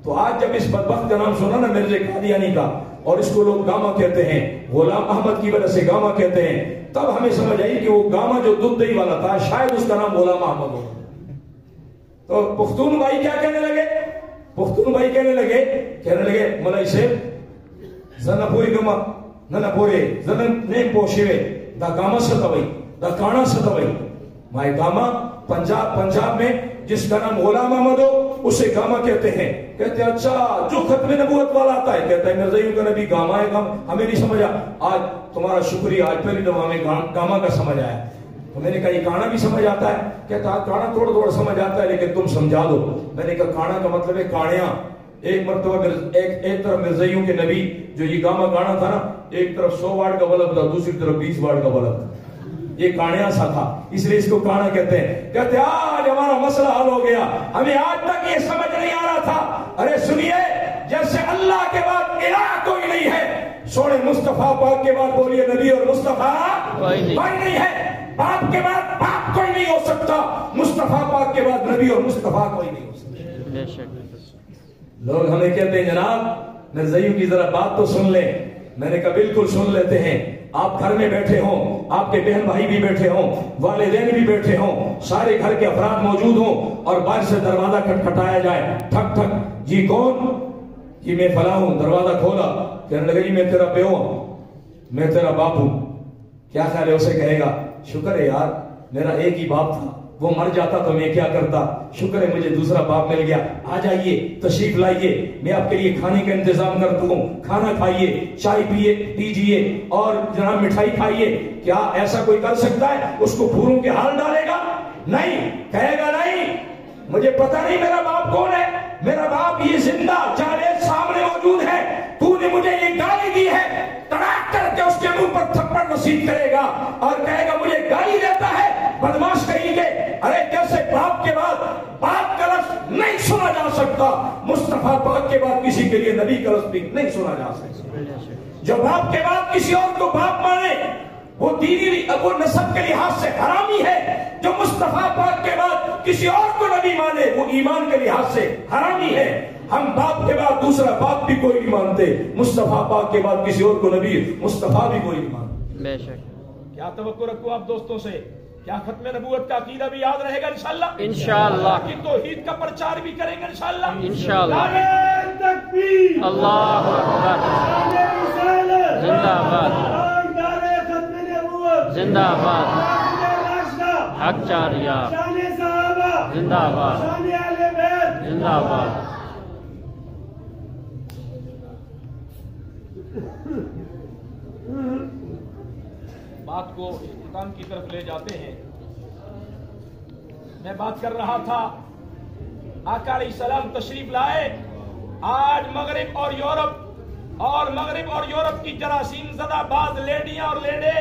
تو آج جب اس بدبخت کا نام سنا نا مرزا قادیانی کا، اور اس کو لوگ گاما کہتے ہیں، غلام احمد کی وجہ سے گاما کہتے ہیں، تب ہمیں سمجھ آئی کہ وہ گاما جو دودھ دہی والا تھا شاید اس کا نام غلام احمد ہو۔ تو پختون بھائی کیا کہنے لگے؟ پختون بھائی کہنے لگے ملائی سے زنا پوری گما نہ پورے زنا نے پوشے دا گاما ستوئی دا کانا ستوئی۔ مائی گاما پنجاب میں جس کا نام غلام احمد ہو اسے گاما کہتے ہیں۔ کہتے ہیں اچھا جو ختم نبوت والا آتا ہے، کہتا ہے مرزائیوں کا نبی گاما ہے، ہمیں نہیں سمجھا، آج تمہارا شکریہ، آج پہلی دفعہ ہمیں گاما کا سمجھ آیا۔ تو میں نے کہا یہ کانا بھی سمجھ آتا ہے؟ کہتا ہے کانا تھوڑا سمجھ آتا ہے لیکن تم سمجھا دو۔ میں نے کہا کانا کا مطلب ہے کاڑیاں۔ ایک مرتبہ ایک طرف مرزائیوں کے نبی جو یہ گاما گانا تھا نا، ایک طرف 100 واٹ کا بلب تھا، دوسری طرف 20 واٹ کا بلب تھا، یہ کاڑیاں سا تھا، اس لیے اس کو کانا کہتے ہیں۔ کہتے ہیں آج ہمارا مسئلہ حل ہو گیا، ہمیں آج تک یہ سمجھ نہیں آ رہا تھا۔ ارے سنیے، جیسے اللہ کے بعد الہ کوئی نہیں ہے، سونے مصطفیٰ پاک کے بعد بولیے نبی اور مصطفیٰ کوئی نہیں ہے، باپ کے بعد باپ کوئی نہیں ہو سکتا، مصطفیٰ پاک کے بعد نبی اور مصطفیٰ کوئی نہیں ہو سکتا۔ لوگ ہمیں کہتے ہیں جناب مرزائیوں کی ذرا بات تو سن لیں۔ میں نے کہا بالکل سن لیتے ہیں، آپ گھر میں بیٹھے ہوں، آپ کے بہن بھائی بھی بیٹھے ہوں، والدین بھی بیٹھے ہوں، سارے گھر کے افراد موجود ہوں، اور باہر سے دروازہ کھٹکھٹایا جائے، ٹھک ٹھک، جی کون؟ جی میں فلاں ہوں۔ دروازہ کھولا، کہنے لگا جی میں تیرا پیو ہوں، میں تیرا باپ ہوں۔ کیا خیال ہے اسے کہے گا شکر ہے یار میرا ایک ہی باپ تھا، وہ مر جاتا تو میں کیا کرتا، شکر ہے مجھے دوسرا باپ مل گیا، آ جائیے تشریف لائیے، میں آپ کے لیے کھانے کا انتظام کرتا ہوں، کھانا کھائیے، چائے پیجیے اور جناب مٹھائی کھائیے۔ کیا ایسا کوئی کر سکتا ہے؟ اس کو پھولوں کے ہار ڈالے گا؟ نہیں، کہے گا نہیں مجھے پتا نہیں میرا باپ کون ہے، میرا باپ یہ زندہ جاوید سامنے موجود ہے، تو نے مجھے یہ گالی دی ہے، تڑاک کر کے اس کے منہ پر تھپڑ نصیب کرے گا اور کہے گا مجھے گالی دیتا ہے بدماش کہیں گے۔ ارے جیسے باپ کے بعد باپ کا لفظ نہیں سنا جا سکتا، مصطفیٰ پاک کے بعد کسی کے لیے نبی کا لفظ بھی نہیں سنا جا سکتا۔ جو باپ کے بعد کسی اور کو باپ مانے وہ دینی وہ نسب کے لحاظ سے حرامی ہے، جو مصطفیٰ پاک کے بعد کسی اور کو نبی مانے وہ ایمان کے لحاظ سے حرامی ہے۔ ہم باپ کے بعد دوسرا باپ بھی کوئی نہیں مانتے، مصطفیٰ پاک کے بعد کسی اور کو نبی مصطفیٰ بھی کوئی نہیں مانتے۔ بے شک کیا توقع رکھو آپ دوستوں سے؟ کیا ختم نبوت کا عقیدہ بھی یاد رہے گا انشاءاللہ؟ انشاءاللہ۔ کہ توحید کا پرچار بھی کریں گے انشاءاللہ؟ انشاءاللہ۔ نعرہ تکبیر، اللہ اکبر، نعرہ رسالت، زندہ آباد، نعرہ ختم نبوت، زندہ آباد، نعرہ راشدہ، حق چاریہ، شان صحابہ، زندہ باد شان اہل بیت زندہ باد بات کو اختتام کی طرف لے جاتے ہیں. میں بات کر رہا تھا آقا علیہ السلام تشریف لائے. آج مغرب اور یورپ کی جراثیم زدہ بعض لیڈیاں اور لیڈے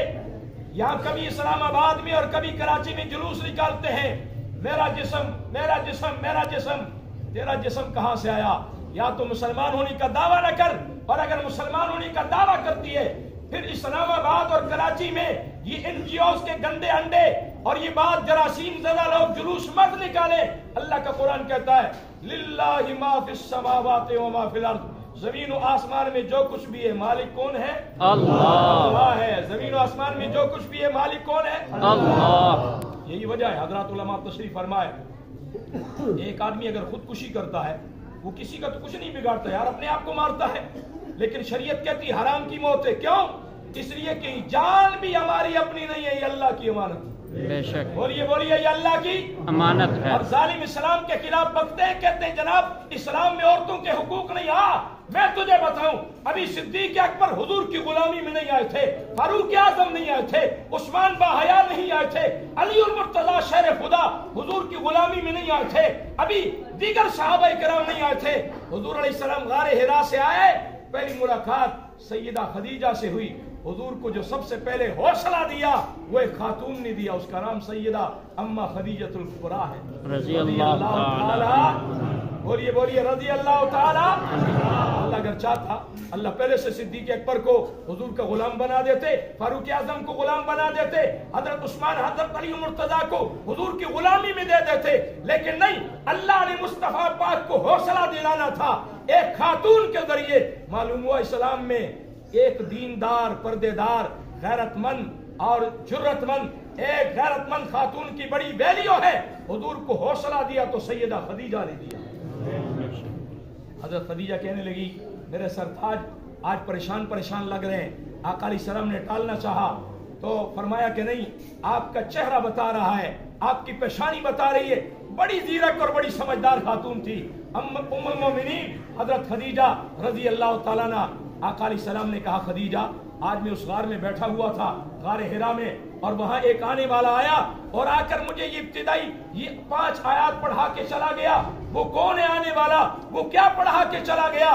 یہاں کبھی اسلام آباد میں اور کبھی کراچی میں جلوس نکالتے ہیں، میرا جسم میرا جسم میرا جسم. تیرا جسم کہاں سے آیا؟ یا تو مسلمان ہونے کا دعویٰ نہ کر، اور اگر مسلمان ہونے کا دعویٰ کرتی ہے پھر اسلام آباد اور کراچی میں یہ NGOs کے گندے انڈے اور یہ بات جراثیم زدہ لوگ جلوس مت نکالے. اللہ کا قرآن کہتا ہے للہ ما فی السماوات و ما فی الارض، زمین و آسمان میں جو کچھ بھی ہے مالک کون ہے؟ اللہ ہے. زمین و آسمان میں جو کچھ بھی ہے مالک کون ہے؟ اللہ. یہی وجہ ہے حضرات علماء تشریف فرمائے. ایک آدمی اگر خودکشی کرتا ہے وہ کسی کا تو کچھ نہیں بگاڑتا یار، اپنے آپ کو مارتا ہے، لیکن شریعت کہتی حرام کی موت ہے. کیوں؟ اس لیے کہ جان بھی ہماری اپنی نہیں ہے، یہ اللہ کی امانت. بے شک بولیے بولیے یہ اللہ کی امانت ہے. اور ظالم اسلام کے خلاف بکتے ہیں، کہتے ہیں جناب اسلام میں عورتوں کے حقوق نہیں. میں تجھے بتاؤں، ابھی صدیق اکبر حضور کی غلامی میں نہیں آئے تھے، فاروق اعظم نہیں آئے تھے، عثمان باحیا نہیں آئے تھے، علی المرتضی شیر خدا حضور کی غلامی میں نہیں آئے تھے، ابھی دیگر صحابہ کرام نہیں آئے تھے. حضور علیہ السلام غار حرا سے آئے، پہلی ملاقات سیدہ خدیجہ سے ہوئی. حضور کو جو سب سے پہلے حوصلہ دیا وہ ایک خاتون نے دیا، اس کا نام سیدہ اما خدیجۃ الکبریٰ ہے رضی اللہ تعالی. بولیے بولیے رضی اللہ تعالی. اللہ اگر چاہتا اللہ پہلے سے صدیق اکبر کو حضور کا غلام بنا دیتے، فاروق اعظم کو غلام بنا دیتے، حضرت عثمان حضرت علی مرتضیٰ کو حضور کی غلامی میں دے دیتے، لیکن نہیں، اللہ نے مصطفیٰ پاک کو حوصلہ دلانا تھا ایک خاتون کے ذریعے. معلوم ہوا اسلام میں ایک دیندار پردے دار غیرت مند اور جرت مند ایک غیرت مند خاتون کی بڑی ویلیو ہے. حضور کو حوصلہ دیا تو سیدہ خدیجہ نے دیا. حضرت خدیجہ کہنے لگی میرے سرتاج آج پریشان لگ رہے ہیں. آقا علیہ السلام نے ٹالنا چاہا تو فرمایا کہ نہیں، آپ کا چہرہ بتا رہا ہے، آپ کی پیشانی بتا رہی ہے. بڑی زیرک اور بڑی سمجھدار خاتون تھی ام المومنین حضرت خدیجہ رضی اللہ تعالیٰ عنہا. آقا علیہ السلام نے کہا خدیجہ آج میں اس غار میں بیٹھا ہوا تھا، غار حرا میں، اور وہاں ایک آنے والا آیا اور آ کر مجھے یہ ابتدائی یہ 5 آیات پڑھا کے چلا گیا. وہ کون ہے آنے والا؟ وہ کیا پڑھا کے چلا گیا؟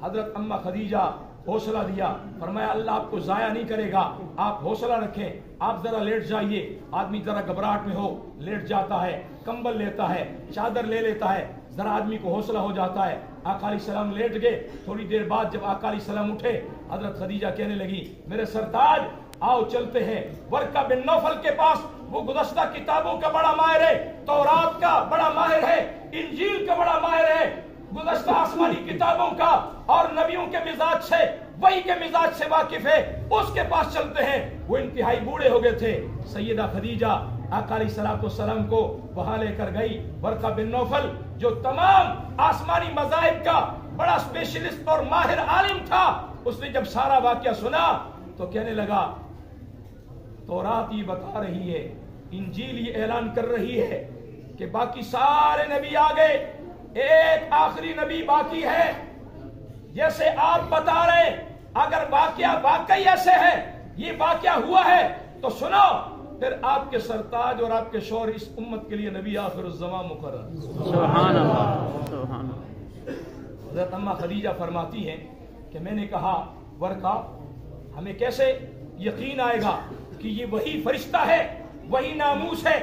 حضرت اما خدیجہ حوصلہ دیا، فرمایا اللہ آپ کو ضائع نہیں کرے گا، آپ حوصلہ رکھیں، آپ ذرا لیٹ جائیے. آدمی ذرا گھبراہٹ میں ہو لیٹ جاتا ہے، کمبل لیتا ہے، چادر لے لیتا ہے، ذرا آدمی کو حوصلہ ہو جاتا ہے. آقا علیہ السلام لیٹ گئے. تھوڑی دیر بعد جب آقا علیہ السلام اٹھے حضرت خدیجہ کہنے لگی میرے سرتاج آؤ چلتے ہیں ورقہ بن نوفل کے پاس. وہ گزشتہ کتابوں کا بڑا ماہر ہے، تورات کا بڑا ماہر ہے، انجیل کا بڑا ماہر ہے، گزشتہ آسمانی کتابوں کا اور نبیوں کے مزاج سے وہی کے مزاج سے واقف ہے. اس کے پاس چلتے ہیں. وہ انتہائی بوڑھے ہو گئے تھے. سیدہ خدیجہ آقا علیہ السلام کو وہاں لے کر گئی. ورقہ بن نوفل جو تمام آسمانی مذاہب کا بڑا اسپیشلسٹ اور ماہر عالم تھا، اس نے جب سارا واقعہ سنا تو کہنے لگا تورات یہ بتا رہی ہے، انجیل یہ اعلان کر رہی ہے کہ باقی سارے نبی آ گئے، ایک آخری نبی باقی ہے. جیسے آپ بتا رہے اگر واقعہ واقعی ایسے ہے، یہ واقعہ ہوا ہے تو سنو، پھر آپ کے سرتاج اور آپ کے شوہر اس امت کے لیے نبی آخر الزمان مقرر. سبحان اللہ سبحان اللہ. حضرت اما خدیجہ فرماتی ہیں کہ میں نے کہا ورقہ ہمیں کیسے یقین آئے گا کہ یہ وہی فرشتہ ہے، وہی ناموس ہے.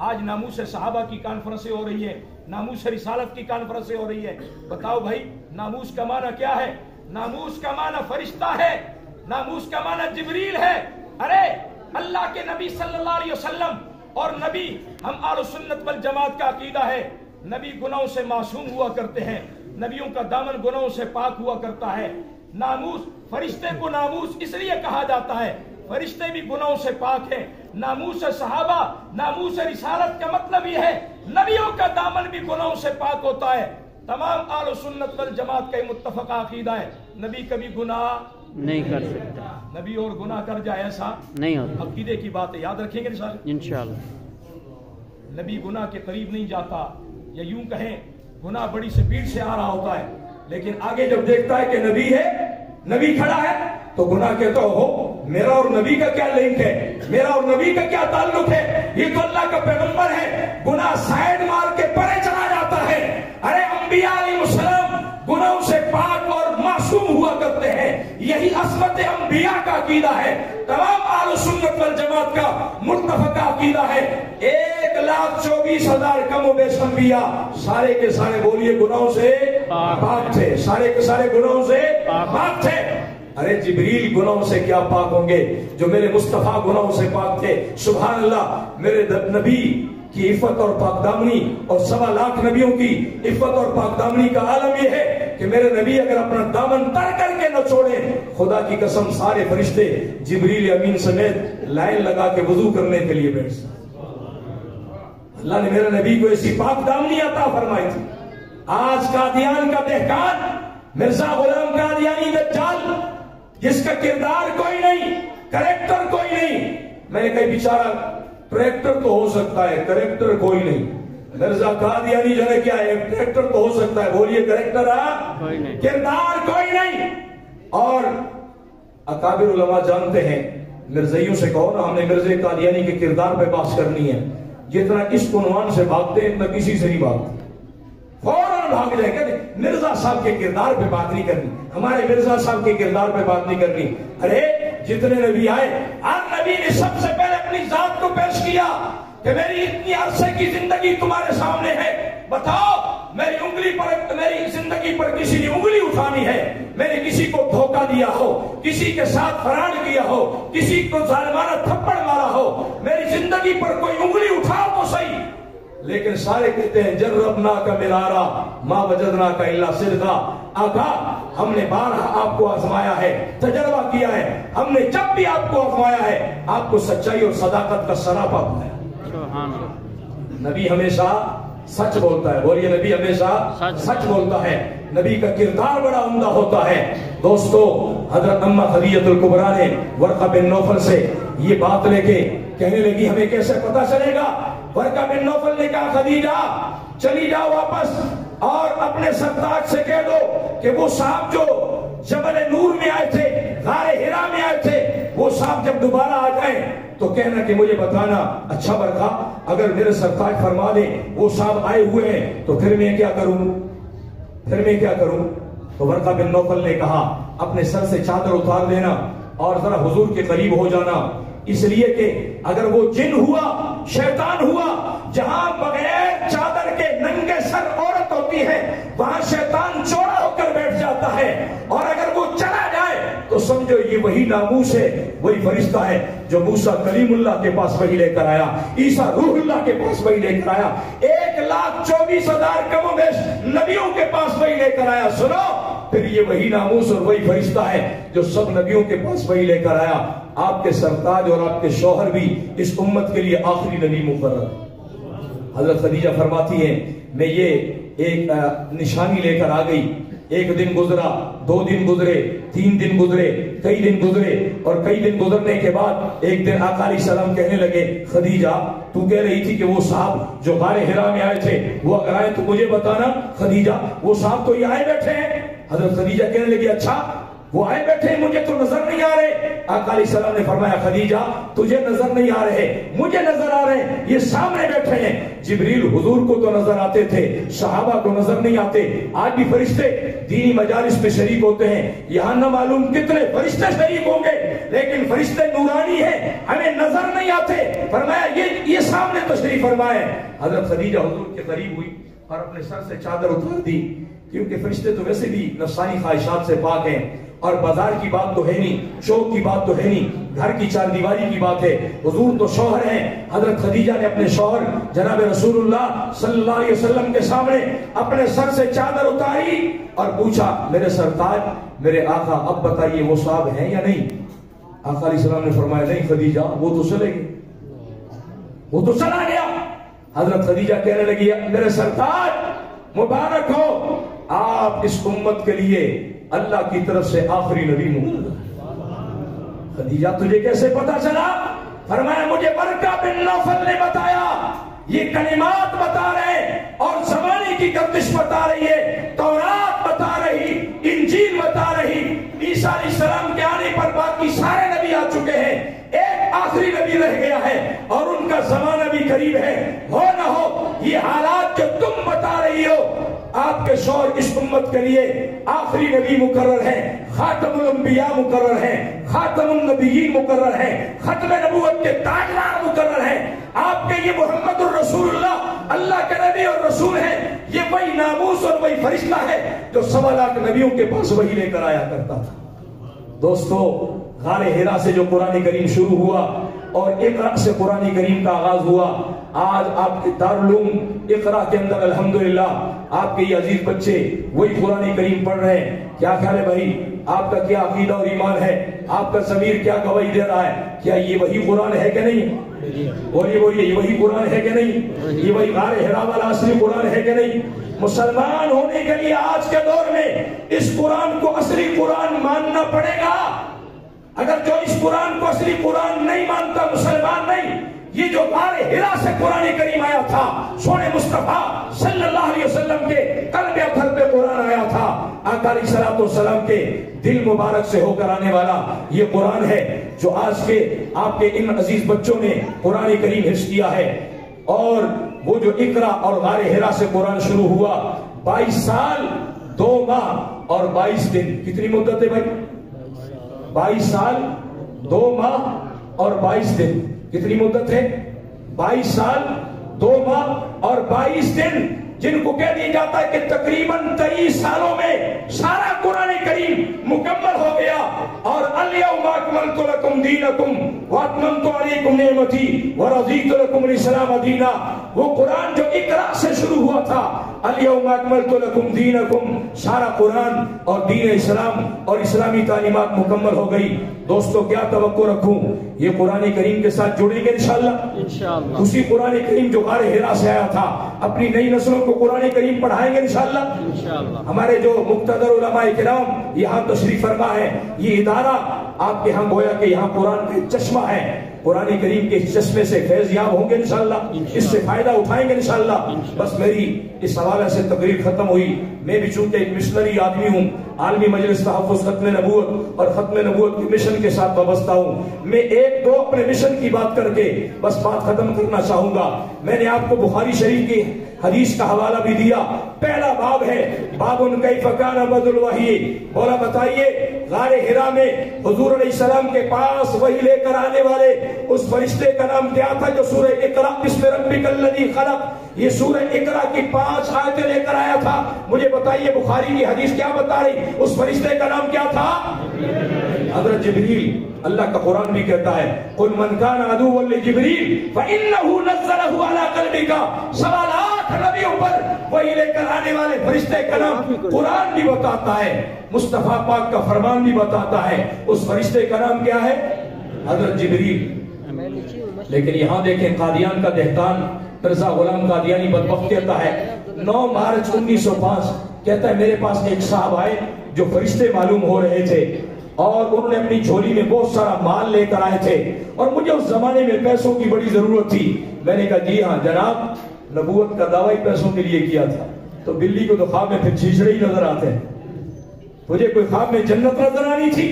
آج ناموس صحابہ کی کانفرنسیں ہو رہی ہیں، ناموس رسالت کی کانفرنسیں ہو رہی ہیں. بتاؤ بھائی ناموس کا معنی کیا ہے؟ ناموس کا معنی فرشتہ ہے، ناموس کا معنی جبریل ہے. ارے اللہ کے نبی صلی اللہ علیہ وسلم اور نبی، ہم اہل سنت والجماعت کا عقیدہ ہے نبی گناہوں سے معصوم ہوا کرتے ہیں، نبیوں کا دامن گناہوں سے پاک ہوا کرتا ہے. ناموس فرشتے کو ناموس اس لیے کہا جاتا ہے، فرشتے بھی گناہوں سے پاک ہیں. ناموس صحابہ، ناموس رسالت کا مطلب یہ ہے نبیوں کا دامن بھی گناہوں سے پاک ہوتا ہے. تمام اہل سنت والجماعت کا متفق عقیدہ ہے نبی کبھی گناہ نہیں کر سکتا، نبی اور گناہ کر جائے ایسا نہیں ہوتا. عقیدے کی بات ہے، یاد رکھیں گے انشاءاللہ. نبی گناہ کے قریب نہیں جاتا، یا یوں کہیں گناہ بڑی سپیڈ سے آ رہا ہوتا ہے، لیکن آگے جب دیکھتا ہے کہ نبی ہے، نبی کھڑا ہے، تو گناہ کہتا ہو میرا اور نبی کا کیا لنک ہے، میرا اور نبی کا کیا تعلق ہے، یہ تو اللہ کا پیغمبر ہے، گناہ سائڈ مار کے پرے چلا جاتا ہے۔ ارے انبیاء علیہ السلام گناہوں سے پاک اور معصوم ہوا کرتے ہیں، یہی عصمت انبیاء کا عقیدہ ہے، تمام اہل سنت والجماعت کا متفقہ عقیدہ ہے۔ 1,24,000 کم و بیش انبیاء سارے کے سارے بولیے گناہوں سے پاک تھے، سارے کے سارے گناہوں سے پاک تھے۔ ارے جبریل گناہوں سے کیا پاک ہوں گے جو میرے مصطفیٰ گناہوں سے پاک تھے۔ سبحان اللہ، میرے نبی کی عفت اور پاک دامنی اور 1.25 لاکھ نبیوں کی عفت اور پاک دامنی کا عالم یہ ہے کہ میرے نبی اگر اپنا دامن تر کر کے نہ چھوڑے، خدا کی قسم سارے فرشتے جبریل امین سمیت لائن لگا کے وضو کرنے کے لیے بیٹھ سکتے۔ اللہ نے میرے نبی کو ایسی پاک دامنی عطا فرمائی تھی۔ آج قادیان کا دہقان مرزا غلام قادیانی دجال، جس کا کردار کوئی نہیں، کریکٹر کوئی نہیں، میں نے کہا بیچارہ ٹریکٹر تو ہو سکتا ہے، کریکٹر کوئی نہیں۔ مرزا قادیانی جو ہے کیا ہے، ٹریکٹر تو ہو سکتا ہے، بولیے کریکٹر کردار کوئی نہیں۔ اور اکابر علماء جانتے ہیں، مرزائیوں سے کہو نا ہم نے مرزا قادیانی کے کردار پہ بحث کرنی ہے، جتنا اس عنوان سے بھاگتے ہیں اتنا کسی سے نہیں بھاگتے، فوراً بھاگ جائیں گے۔ مرزا صاحب کے کردار پہ بات نہیں کرنی، ہمارے مرزا صاحب کے کردار پہ بات نہیں کرنی۔ ارے جتنے نبی آئے، ہر نبی نے سب سے پہلے اپنی ذات کو پیش کیا کہ میری اتنی عرصے کی زندگی تمہارے سامنے ہے، بتاؤ میری انگلی پر، میری زندگی پر کسی نے انگلی اٹھانی ہے، میں نے کسی کو دھوکہ دیا ہو، کسی کے ساتھ فراڈ کیا ہو، کسی کو ظالمانہ تھپڑ مارا ہو، میری زندگی پر کوئی انگلی اٹھاؤ تو صحیح۔ لیکن سارے کہتے ہیں جربنا کا مرارا ما وجدنا کا الا صدقا، آقا ہم نے بارہ آپ کو آزمایا ہے، تجربہ کیا ہے، ہم نے جب بھی آپ کو آزمایا ہے آپ کو سچائی اور صداقت کا سراپا پایا۔ نبی ہمیشہ سچ بولتا ہے، بولیے نبی ہمیشہ سچ بولتا ہے، نبی کا کردار بڑا عمدہ ہوتا ہے۔ دوستو حضرت اماں خدیجہ الکبریٰ نے ورقہ بن نوفل سے یہ بات لے کے کہنے لگی ہمیں کیسے پتا چلے گا؟ ورقہ بن نوفل نے کہا خدیجہ چلی جاؤ واپس اور اپنے سردار سے کہہ دو کہ وہ صاحب جو جبل نور میں آئے تھے، غار حرا میں آئے تھے، وہ صاحب جب دوبارہ آ جائیں تو کہنا کہ مجھے بتانا۔ اچھا ورقہ اگر میرے سردار فرما دے وہ صاحب آئے ہوئے ہیں تو پھر میں کیا کروں، پھر میں کیا کروں؟ تو ورقہ بن نوفل نے کہا اپنے سر سے چادر اتار دینا اور ذرا حضور کے قریب ہو جانا، اس لیے کہ اگر وہ جن ہوا، شیطان ہوا، جہاں بغیر چادر کے ننگے سر عورت ہوتی ہے وہاں شیطان چوڑا ہو کر بیٹھ جاتا ہے، اور اگر وہ چلا جائے تو سمجھو یہ وہی ناموس ہے، وہی فرشتہ ہے جو موسیٰ کلیم اللہ کے پاس وہی لے کر آیا، عیسیٰ روح اللہ کے پاس وہی لے کر آیا، 1,24,000 کم و بیش نبیوں کے پاس وہی لے کر آیا۔ سنو پھر یہ وہی ناموس اور وہی فرشتہ ہے جو سب نبیوں کے پاس وہی لے کر آیا۔ آپ کے سرتاج اور آپ کے شوہر بھی اس امت کے لیے آخری نبی مقرر۔ حضرت خدیجہ فرماتی ہیں میں یہ ایک نشانی لے کر آ گئی، ایک دن گزرا، 2 دن گزرے، 3 دن گزرے، کئی دن گزرے، اور کئی دن گزرنے کے بعد ایک دن آقا علیہ السلام کہنے لگے خدیجہ تو کہہ رہی تھی کہ وہ صاحب جو غار حرا میں آئے تھے وہ اگر آئے تو مجھے بتانا۔ خدیجہ وہ صاحب تو یہ آئے بیٹھے ہیں۔ حضرت خدیجہ کہنے لگی اچھا وہ آئے بیٹھے ہیں، مجھے تو نظر نہیں آ رہے۔ آقا علیہ السلام نے فرمایا خدیجہ تجھے نظر نہیں آ رہے، مجھے نظر آ رہے ہیں، یہ سامنے بیٹھے ہیں۔ جبریل حضور کو تو نظر آتے تھے، صحابہ کو نظر نہیں آتے۔ آج بھی فرشتے دینی مجالس میں شریک ہوتے ہیں، یہاں نہ معلوم کتنے فرشتے شریک ہوں گے، لیکن فرشتے نورانی ہیں، ہمیں نظر نہیں آتے۔ فرمایا یہ سامنے تشریف فرمائے۔ حضرت خدیجہ حضور کے قریب ہوئی اور اپنے سر سے چادر اتار دی، کیونکہ فرشتے تو ویسے بھی نفسانی خواہشات سے پاک ہیں، اور بازار کی بات تو ہے نہیں، شوق کی بات تو ہے نہیں، گھر کی چار دیواری کی بات ہے۔ حضور تو شوہر ہیں۔ حضرت خدیجہ نے اپنے شوہر جناب رسول اللہ صلی اللہ علیہ وسلم کے سامنے اپنے سر سے چادر اتاری اور پوچھا میرے سرتاج، میرے آقا اب بتائیے وہ صاحب ہیں یا نہیں؟ آقا علیہ السلام نے فرمایا نہیں خدیجہ وہ تو چلے گئے، وہ تو چلا گیا۔ حضرت خدیجہ کہنے لگی میرے سرتاج مبارک ہو، آپ اس امت کے لیے اللہ کی طرف سے آخری نبی مقرر۔ خدیجہ تجھے کیسے پتا چلا؟ فرمایا مجھے ورقہ بن نوفل نے بتایا، یہ کلمات بتا رہے ہیں اور زمانے کی گردش بتا رہی ہے، تورات بتا رہی، انجیل بتا رہی، عیسیٰ علیہ السلام کے آنے پر باقی سارے نبی آ چکے ہیں، ایک آخری نبی رہ گیا ہے اور ان کا زمانہ بھی قریب ہے۔ ہو نہ ہو یہ حالات جو تم بتا رہی ہو، آپ کے شور اس امت کے لیے آخری نبی مقرر ہے، خاتم الانبیاء مقرر ہے، خاتم النبیین مقرر ہے، ختم نبوت کے تاجدار مقرر ہے۔ آپ کے یہ محمد الرسول اللہ، اللہ کے نبی اور رسول ہے، یہ وہی ناموس اور وہی فرشتہ ہے جو 1.25 لاکھ نبیوں کے پاس وہی لے کر آیا کرتا تھا۔ دوستو، غار حرا سے جو قرآن کریم شروع ہوا اور اقرا سے قرآن کریم کا آغاز ہوا، آج آپ کے دارالعلوم اقرا کے اندر الحمدللہ آپ کے یہ عزیز بچے وہی قرآن کریم پڑھ رہے ہیں۔ کیا خیال ہے بھائی، آپ کا کیا عقیدہ اور ایمان ہے؟ آپ کا ضمیر کیا گواہی دے رہا ہے؟ کیا یہ وہی قرآن ہے کہ نہیں؟ بولیے بولیے، یہ وہی قرآن ہے کہ نہیں؟ یہ وہی غار حرا والا اصلی قرآن ہے کہ نہیں؟ مسلمان ہونے کے لیے آج کے دور میں اس قرآن کو اصلی قرآن ماننا پڑے گا۔ اگر جو اس قرآن کو اصلی قرآن نہیں مانتا، مسلمان نہیں۔ یہ جو غار حرا سے قرآن کریم آیا تھا، سونے مصطفیٰ صلی اللہ علیہ وسلم کے قلب اطہر پہ قرآن آیا تھا، آقا علیہ الصلوۃ والسلام کے دل مبارک سے ہو کر آنے والا یہ قرآن ہے جو آج کے آپ کے ان عزیز بچوں نے قرآن کریم حفظ کیا ہے۔ اور وہ جو اقرا اور غار حرا سے قرآن شروع ہوا، 22 سال 2 ماہ اور 22 دن، کتنی مدت ہے بھائی؟ 22 سال 2 ماہ اور 22 دن، کتنی مدت ہے؟ 22 سال 2 ماہ اور 22 دن، جن کو کہہ دیا جاتا ہے کہ تقریباً 23 سالوں میں سارا قرآن کریم مکمل ہو گیا۔ اور الیوم اکملت لکم دینکم واتممت علیکم نعمتی ورضیت لکم الاسلام دینا، وہ قرآن جو اقرا سے شروع ہوا تھا، الیوم اکملت لکم دینکم، سارا قرآن اور دین اسلام اور اسلامی تعلیمات مکمل ہو گئی۔ دوستو، کیا توقع رکھوں؟ یہ قرآن کریم کے ساتھ جڑیں گے انشاءاللہ۔ اسی قرآن کریم جو غار حرا سے آیا تھا، اپنی نئی نسلوں کو قرآن کریم پڑھائیں گے انشاءاللہ۔ ہمارے جو مقتدر علماء کرام یہاں تشریف فرما ہے، یہ ادارہ آپ کے ہاں گویا کہ یہاں قرآن کا چشمہ ہے، قرآن کریم کے اس چشمے سے فیض یاب ہوں گے انشاءاللہ، اس سے فائدہ اٹھائیں گے انشاءاللہ۔ بس میری اس حوالے سے تقریر ختم ہوئی۔ میں بھی چونکہ ایک مشنری آدمی ہوں، عالمی مجلس تحفظ ختم نبوت اور ختم نبوت کے مشن کے ساتھ وابستہ ہوں، میں 1-2 اپنے مشن کی بات کر کے بس بات ختم کرنا چاہوں گا۔ میں نے آپ کو بخاری شریف کی حدیث کا حوالہ بھی دیا، پہلا باب ہے باب کیف کان بدء الوحی۔ بولا بتائیے غار حرا میں حضور علیہ السلام کے پاس وحی لے کر آنے والے اس فرشتے کا نام کیا تھا جو سورہ اقرا بسم ربک الذی خلق، یہ سورہ اقرا کی 5 آیتیں لے کر آیا تھا؟ مجھے بتائیے بخاری کی حدیث کیا بتا رہی؟ اس فرشتے کا نام کیا تھا؟ حضرت جبریل۔ اللہ کا قرآن بھی کہتا ہے قل من کان عدوا لجبریل فإنه نزله على قلبك، 1.25 لاکھ نبیوں پر وہی لے کر آنے والے فرشتے کا نام قرآن بھی بتاتا ہے، مصطفیٰ پاک کا فرمان بھی بتاتا ہے۔ اس فرشتے کا نام کیا ہے؟ حضرت جبریل۔ لیکن یہاں دیکھیں قادیان کا دہقان مرزا غلام قادیانی بدبخت کہتا ہے 9 مارچ 1905 کہتا ہے میرے پاس ایک صاحب آئے جو فرشتے معلوم ہو رہے تھے اور انہوں نے اپنی جھولی میں بہت سارا مال لے کر آئے تھے اور مجھے اس زمانے میں پیسوں کی بڑی ضرورت تھی۔ میں نے کہا جی ہاں جناب، نبوت کا دعویٰ پیسوں کے لیے کیا تھا، تو بلی کو تو خواب میں پھر چھیچڑے ہی نظر آتے ہیں۔ تجھے کوئی خواب میں جنت نظر آنی تھی؟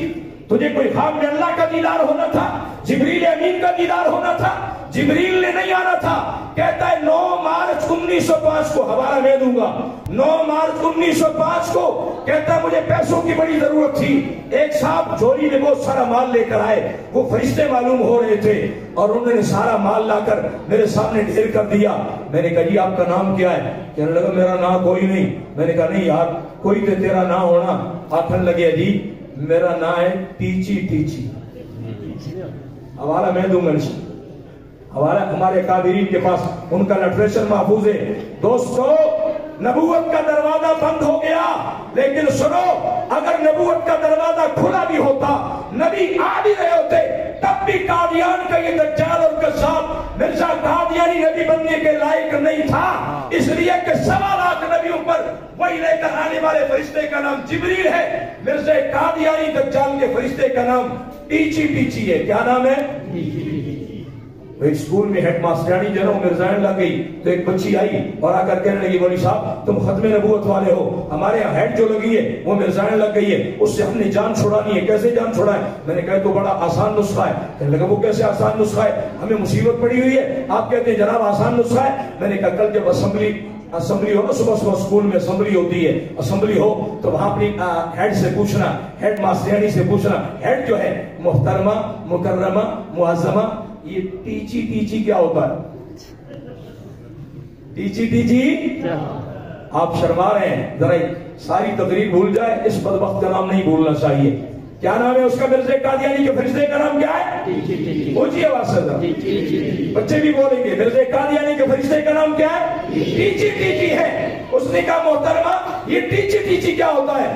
تجھے کوئی خواب میں اللہ کا دیدار ہونا تھا؟ جبریل امین کا دیدار ہونا تھا؟ جبریل نے نہیں آنا تھا۔ کہتا ہے 9 مارچ 1905 کو، حوالہ میں دوں گا، 9 مارچ 1905 کو کہتا ہے مجھے پیسوں کی بڑی ضرورت تھی، ایک صاحب جھولی میں بہت سارا مال لے کر آئے، وہ فرشتے معلوم ہو رہے تھے اور انہوں نے سارا مال لا کر میرے سامنے ڈھیر کر دیا۔ میں نے کہا جی آپ کا نام کیا ہے؟ کہنے لگا میرا نام کوئی نہیں۔ میں نے کہا نہیں یار کوئی تو تیرا نام ہونا۔ آخر لگے جی میرا نام ہے ٹیچی ٹیچی۔ حوالہ میں دوں گا، حوالہ ہمارے قادرین کے پاس ان کا لٹریچر محفوظ ہے۔ دوستو نبوت کا دروازہ بند ہو گیا، لیکن سنو اگر نبوت کا دروازہ کھلا بھی ہوتا، نبی آ بھی رہے ہوتے، تب بھی قادیان کا یہ دجال اور کذاب مرزا قادیانی نبی بننے کے لائق نہیں تھا، اس لیے کہ 1.25 لاکھ نبیوں پر وہی لے کر آنے والے فرشتے کا نام جبریل ہے، مرزا قادیانی دجال کے فرشتے کا نام ٹیچی ٹیچی ہے۔ کیا نام ہے؟ ایک اسکول میں ہیڈ ماسٹرانی جو ہے وہ مرزائن لگ گئی تو ایک بچی آئی اور آ کر کہنے لگی مولوی صاحب تم ختم نبوت والے ہو، ہمارے یہاں ہیڈ جو لگی ہے وہ مرزائن لگ گئی ہے، اس سے ہم نے جان چھڑانی ہے، کیسے جان چھڑائیں؟ میں نے کہا تو بڑا آسان نسخہ ہے۔ کہنے لگا وہ کیسے آسان نسخہ ہے؟ ہمیں مصیبت پڑی ہوئی ہے، آپ کہتے ہیں جناب آسان نسخہ ہے۔ میں نے کہا کل جب اسمبلی ہو نا، صبح صبح اسکول میں اسمبلی ہوتی ہے، اسمبلی ہو تو وہاں اپنی ہیڈ سے پوچھنا، ہیڈ ماسٹرانی سے پوچھنا، ہیڈ جو ہے محترمہ مکرمہ معظمہ، یہ ٹیچی ٹیچی کیا ہوتا ہے؟ ٹیچی ٹیچی آپ شرما رہے ہیں، ذرا ساری تقریر بھول جائے، اس بدبخت کا نام نہیں بھولنا چاہیے۔ کیا نام ہے اس کا؟ مرزا قادیانی کے فرشتے کا نام کیا ہے؟ پوچھئے آواز سے ذرا، بچے بھی بولیں گے مرزا قادیانی کے فرشتے کا نام کیا ہے؟ ٹیچی ٹیچی ہے۔ اس نے کہا محترمہ یہ ٹیچی ٹیچی کیا ہوتا ہے؟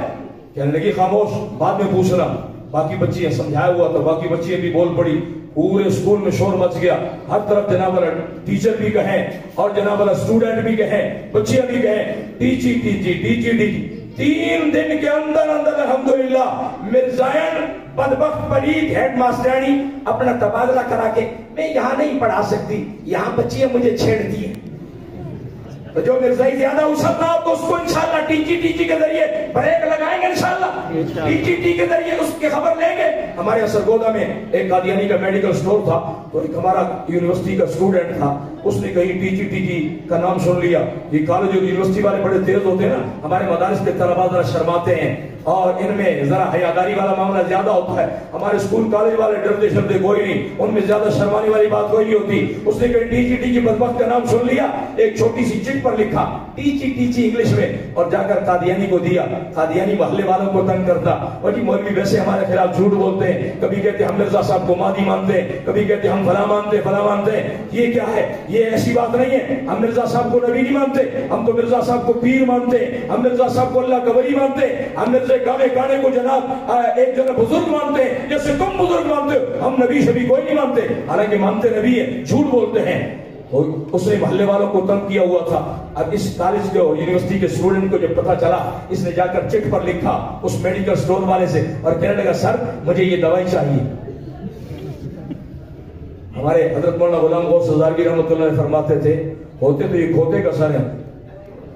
کہنے لگی خاموش، بعد میں پوچھنا۔ باقی بچیاں سمجھایا ہوا تھا، باقی بچیاں بھی بول پڑی، پورے اسکول میں شور مچ گیا، ہر طرف جناب ٹیچر بھی کہیں اور جناب اسٹوڈنٹ بھی کہیں، بچیاں بھی کہیں ٹیچی ٹیچی ٹیچی ٹیچی۔ 3 دن کے اندر الحمدللہ مرزائن بدبخت پلید ہیڈ ماسٹرانی اپنا تبادلہ کرا کے، میں یہاں نہیں پڑھا سکتی، یہاں بچیاں مجھے چھیڑتی ہیں، تو جو مرزائی زیادہ اسد نہ ہو تو اس کو انشاءاللہ ٹیچی ٹیچی کے ذریعے بریک لگائیں گے، انشاءاللہ ٹیچی ٹیچی کے ذریعے اس کی خبر لیں گے۔ ہمارے سرگودا میں ایک قادیانی کا میڈیکل سٹور تھا، تو ایک ہمارا یونیورسٹی کا اسٹوڈنٹ تھا، اس نے کہیں ٹیچی ٹیچی کا نام سن لیا۔ یہ کالج اور یونیورسٹی والے بڑے تیز ہوتے ہیں نا، ہمارے مدارس کے طلباء ذرا شرماتے ہیں اور ان میں ذرا حیاداری والا معاملہ زیادہ ہوتا ہے۔ ہمارے اسکول کالج والے ڈرتے شرتے کوئی نہیں، ان میں زیادہ شرمانے والی بات کوئی نہیں ہوتی۔ اس نے کہیں ٹیچی ٹیچی بدبخت کا نام سن لیا، ایک چھوٹی سی چٹ پر لکھا ٹیچی ٹیچی انگلش میں، اور جا کر قادیانی کو دیا۔ قادیانی محلے والوں کو تنگ کرتا، اور جی مولوی ویسے ہمارے خلاف جھوٹ بولتے ہیں، کبھی کہتے ہم مرزا صاحب کو مادی مانتے ہیں، کبھی کہتے ہم فلاں مانتے فلاں مانتے ہیں۔ یہ کیا ہے؟ یہ ایسی بات نہیں ہے، ہم مرزا صاحب کو نبی نہیں مانتے، ہم تو مرزا صاحب کو پیر مانتے ہیں، ہم مرزا صاحب کو اللہ کا ولی مانتے ہیں، ہم مرزا گانے کو جناب ایک جناب بزرگ مانتے ہیں، جیسے تم بزرگ مانتے ہو، ہم نبی شبی کوئی نہیں مانتے، حالانکہ مانتے نبی ہے، جھوٹ بولتے ہیں۔ اس نے محلے والوں کو تنگ کیا ہوا تھا۔ اب اس کالج کے یونیورسٹی کے اسٹوڈنٹ کو جب پتا چلا، اس نے جا کر چٹ پر لکھا اس میڈیکل سٹور والے سے اور کہنے لگا سر مجھے یہ دوائی چاہیے۔ ہمارے حضرت مولانا غلام غوث ہزاروی رحمۃ اللہ علیہ فرماتے تھے ہوتے تو یہ کھوتے کا سر ہے،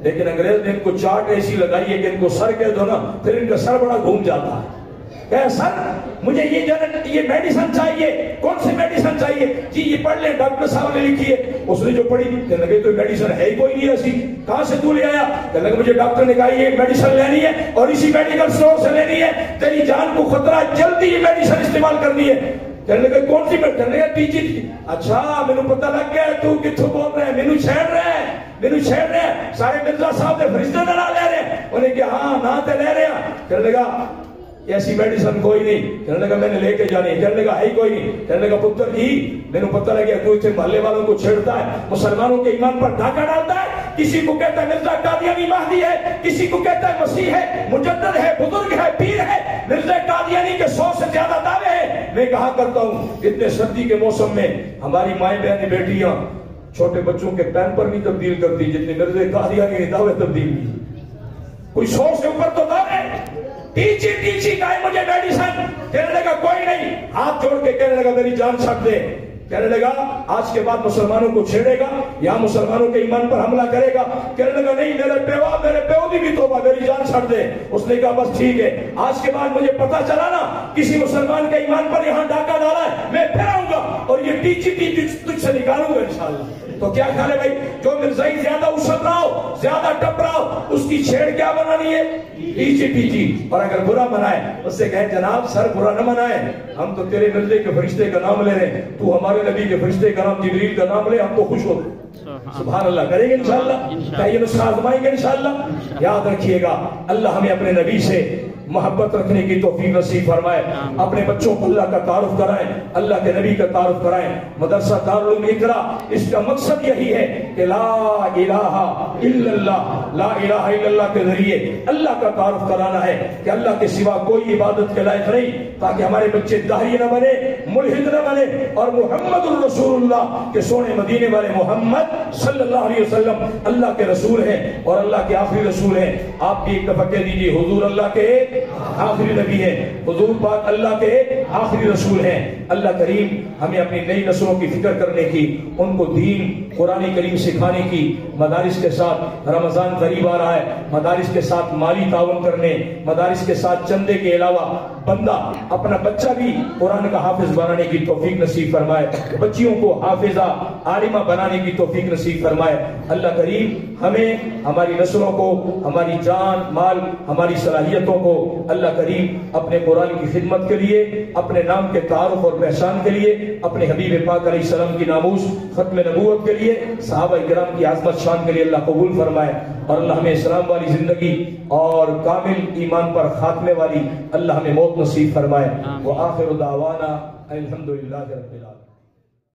لیکن انگریز نے ان کو چاٹ ایسی لگائی ہے کہ ان کو سر کہہ دو نا پھر ان کا سر بڑا گھوم جاتا ہے۔ کہ سر مجھے یہ میڈیسن چاہیے۔ کون سی میڈیسن چاہیے؟ جی یہ پڑھ لیں، ڈاکٹر صاحب نے لکھی ہے۔ اس نے جو پڑھی کہنے لگے تو میڈیسن ہے ہی کوئی نہیں ایسی، کہاں سے تو لے آیا؟ کہنے لگے مجھے ڈاکٹر نے کہا یہ میڈیسن لینی ہے اور اسی میڈیکل اسٹور سے لینی ہے، تیری جان کو خطرہ، جلدی یہ میڈیسن استعمال کرنی ہے۔ کہنے لگے کون سی میڈیسن؟ کہنے لگے ٹیچی۔ اچھا مینوں پتہ لگ گیا تو کتھوں بول رہے ہیں، مینوں چھیڑ رہے ہیں، مینوں چھیڑ رہے ہیں، سارے مرزا صاحب نے فرشتے نہ لے رہے ہیں۔ انہیں کہا ہاں نہ تے لے رہے ہیں۔ کہنے لگا ایسی میڈیسن کوئی نہیں۔ کہنے لگا میں نے لے کے جانی۔ کہنے لگا ہے کوئی نہیں۔ کہنے لگا پتر جی مینوں پتہ لگیا تو اسے محلے والوں کو چھیڑتا ہے، مسلمانوں کے ایمان پر ڈاکہ ڈالتا ہے، کسی کو کہتا ہے مرزا قادیانی مہدی ہے، کسی کو کہتا ہے مسیح ہے، مجدد ہے، بزرگ ہے، پیر ہے۔ مرزا قادیانی کے 100 سے زیادہ دعوے ہیں۔ میں کہا کرتا ہوں اتنے سردی کے موسم میں ہماری مائیں بہنیں بیٹیاں چھوٹے بچوں کے پین پر نہیں تبدیل کرتی جتنے مرزا قادیانی نے دعوے تبدیل کی۔ کوئی 100 سے اوپر تو دعوے۔ ٹیچی ٹیچی کا ہے مجھے میڈیسن۔ کہنے لگا کوئی نہیں، ہاتھ جوڑ کے کہنے لگا میری جان چھٹ دے۔ کہنے لگا آج کے بعد مسلمانوں کو چھیڑے گا یا مسلمانوں کے ایمان پر حملہ کرے گا؟ کہنے لگا نہیں میرے پیو دی بھی توبہ، میری جان چھٹ دے۔ اس نے کہا بس ٹھیک ہے، آج کے بعد مجھے پتا چلا نا کسی مسلمان کے ایمان پر یہاں ڈاکہ ڈالا ہے، میں پھر آؤں گا اور یہ ٹیچی ٹیچی تجھ سے نکالوں گا انشاءاللہ۔ تو کیا خیال ہے بھائی، جو مرزائی زیادہ اسد رہا ہو، زیادہ ٹپ رہا ہو، اس کی چھیڑ کیا بنانی ہے؟ ٹیچی ٹیچی۔ اور اگر برا منائے اس سے کہے جناب سر برا نہ منائے، ہم تو تیرے مرزے کے فرشتے کا نام لے رہے ہیں، تو ہمارے نبی کے فرشتے کا نام جبریل کا نام لے، ہم تو خوش ہوتے۔ سبحان اللہ کریں گے انشاءاللہ، کیا یہ نسخہ آزمائیں گے انشاءاللہ؟ یاد رکھیے گا اللہ ہمیں اپنے نبی سے محبت رکھنے کی توفیق نصیب فرمائے، اپنے بچوں کو اللہ کا تعارف کرائیں، اللہ کے نبی کا تعارف کرائیں۔ مدرسہ دارالعلوم اقرا اس کا مقصد یہی ہے کہ لا الہ الا اللہ، لا الہ الا اللہ کے ذریعے اللہ کا تعارف کرانا ہے کہ اللہ کے سوا کوئی عبادت کے لائق نہیں، تاکہ ہمارے بچے داہی نہ بنے، ملحد نہ بنے، اور محمد الرسول اللہ کے سونے مدینے والے محمد صلی اللہ علیہ وسلم اللہ کے رسول ہیں اور اللہ کے آخری رسول ہیں۔ آپ بھی ایک دفعہ کہہ دیجیے حضور اللہ کے آخری نبی ہیں، حضور پاک اللہ کے آخری رسول ہیں۔ اللہ کریم ہمیں اپنی نئی نسلوں کی فکر کرنے کی، ان کو دین قرآن کریم سکھانے کی، مدارس کے ساتھ رمضان قریب آ رہا ہے، مدارس کے ساتھ مالی تعاون کرنے، مدارس کے ساتھ چندے کے علاوہ بندہ اپنا بچہ بھی قرآن کا حافظ بنانے کی توفیق نصیب فرمائے، بچیوں کو حافظہ عالمہ بنانے کی توفیق نصیب فرمائے۔ اللہ کریم ہمیں، ہماری نسلوں کو، ہماری جان مال، ہماری صلاحیتوں کو اللہ کریم اپنے قرآن کی خدمت کے لیے، اپنے نام کے تعارف اور پہچان کے لیے، اپنے حبیب پاک علیہ السلام کی ناموس ختم نبوت کے لیے، صحابہ کرام کی عظمت شان کے لیے اللہ قبول فرمائے، اور اللہ ہمیں اسلام والی زندگی اور کامل ایمان پر خاتمے والی اللہ ہمیں موت نصیب فرمائے۔ وآخر دعوانا الحمدللہ رب العالمین۔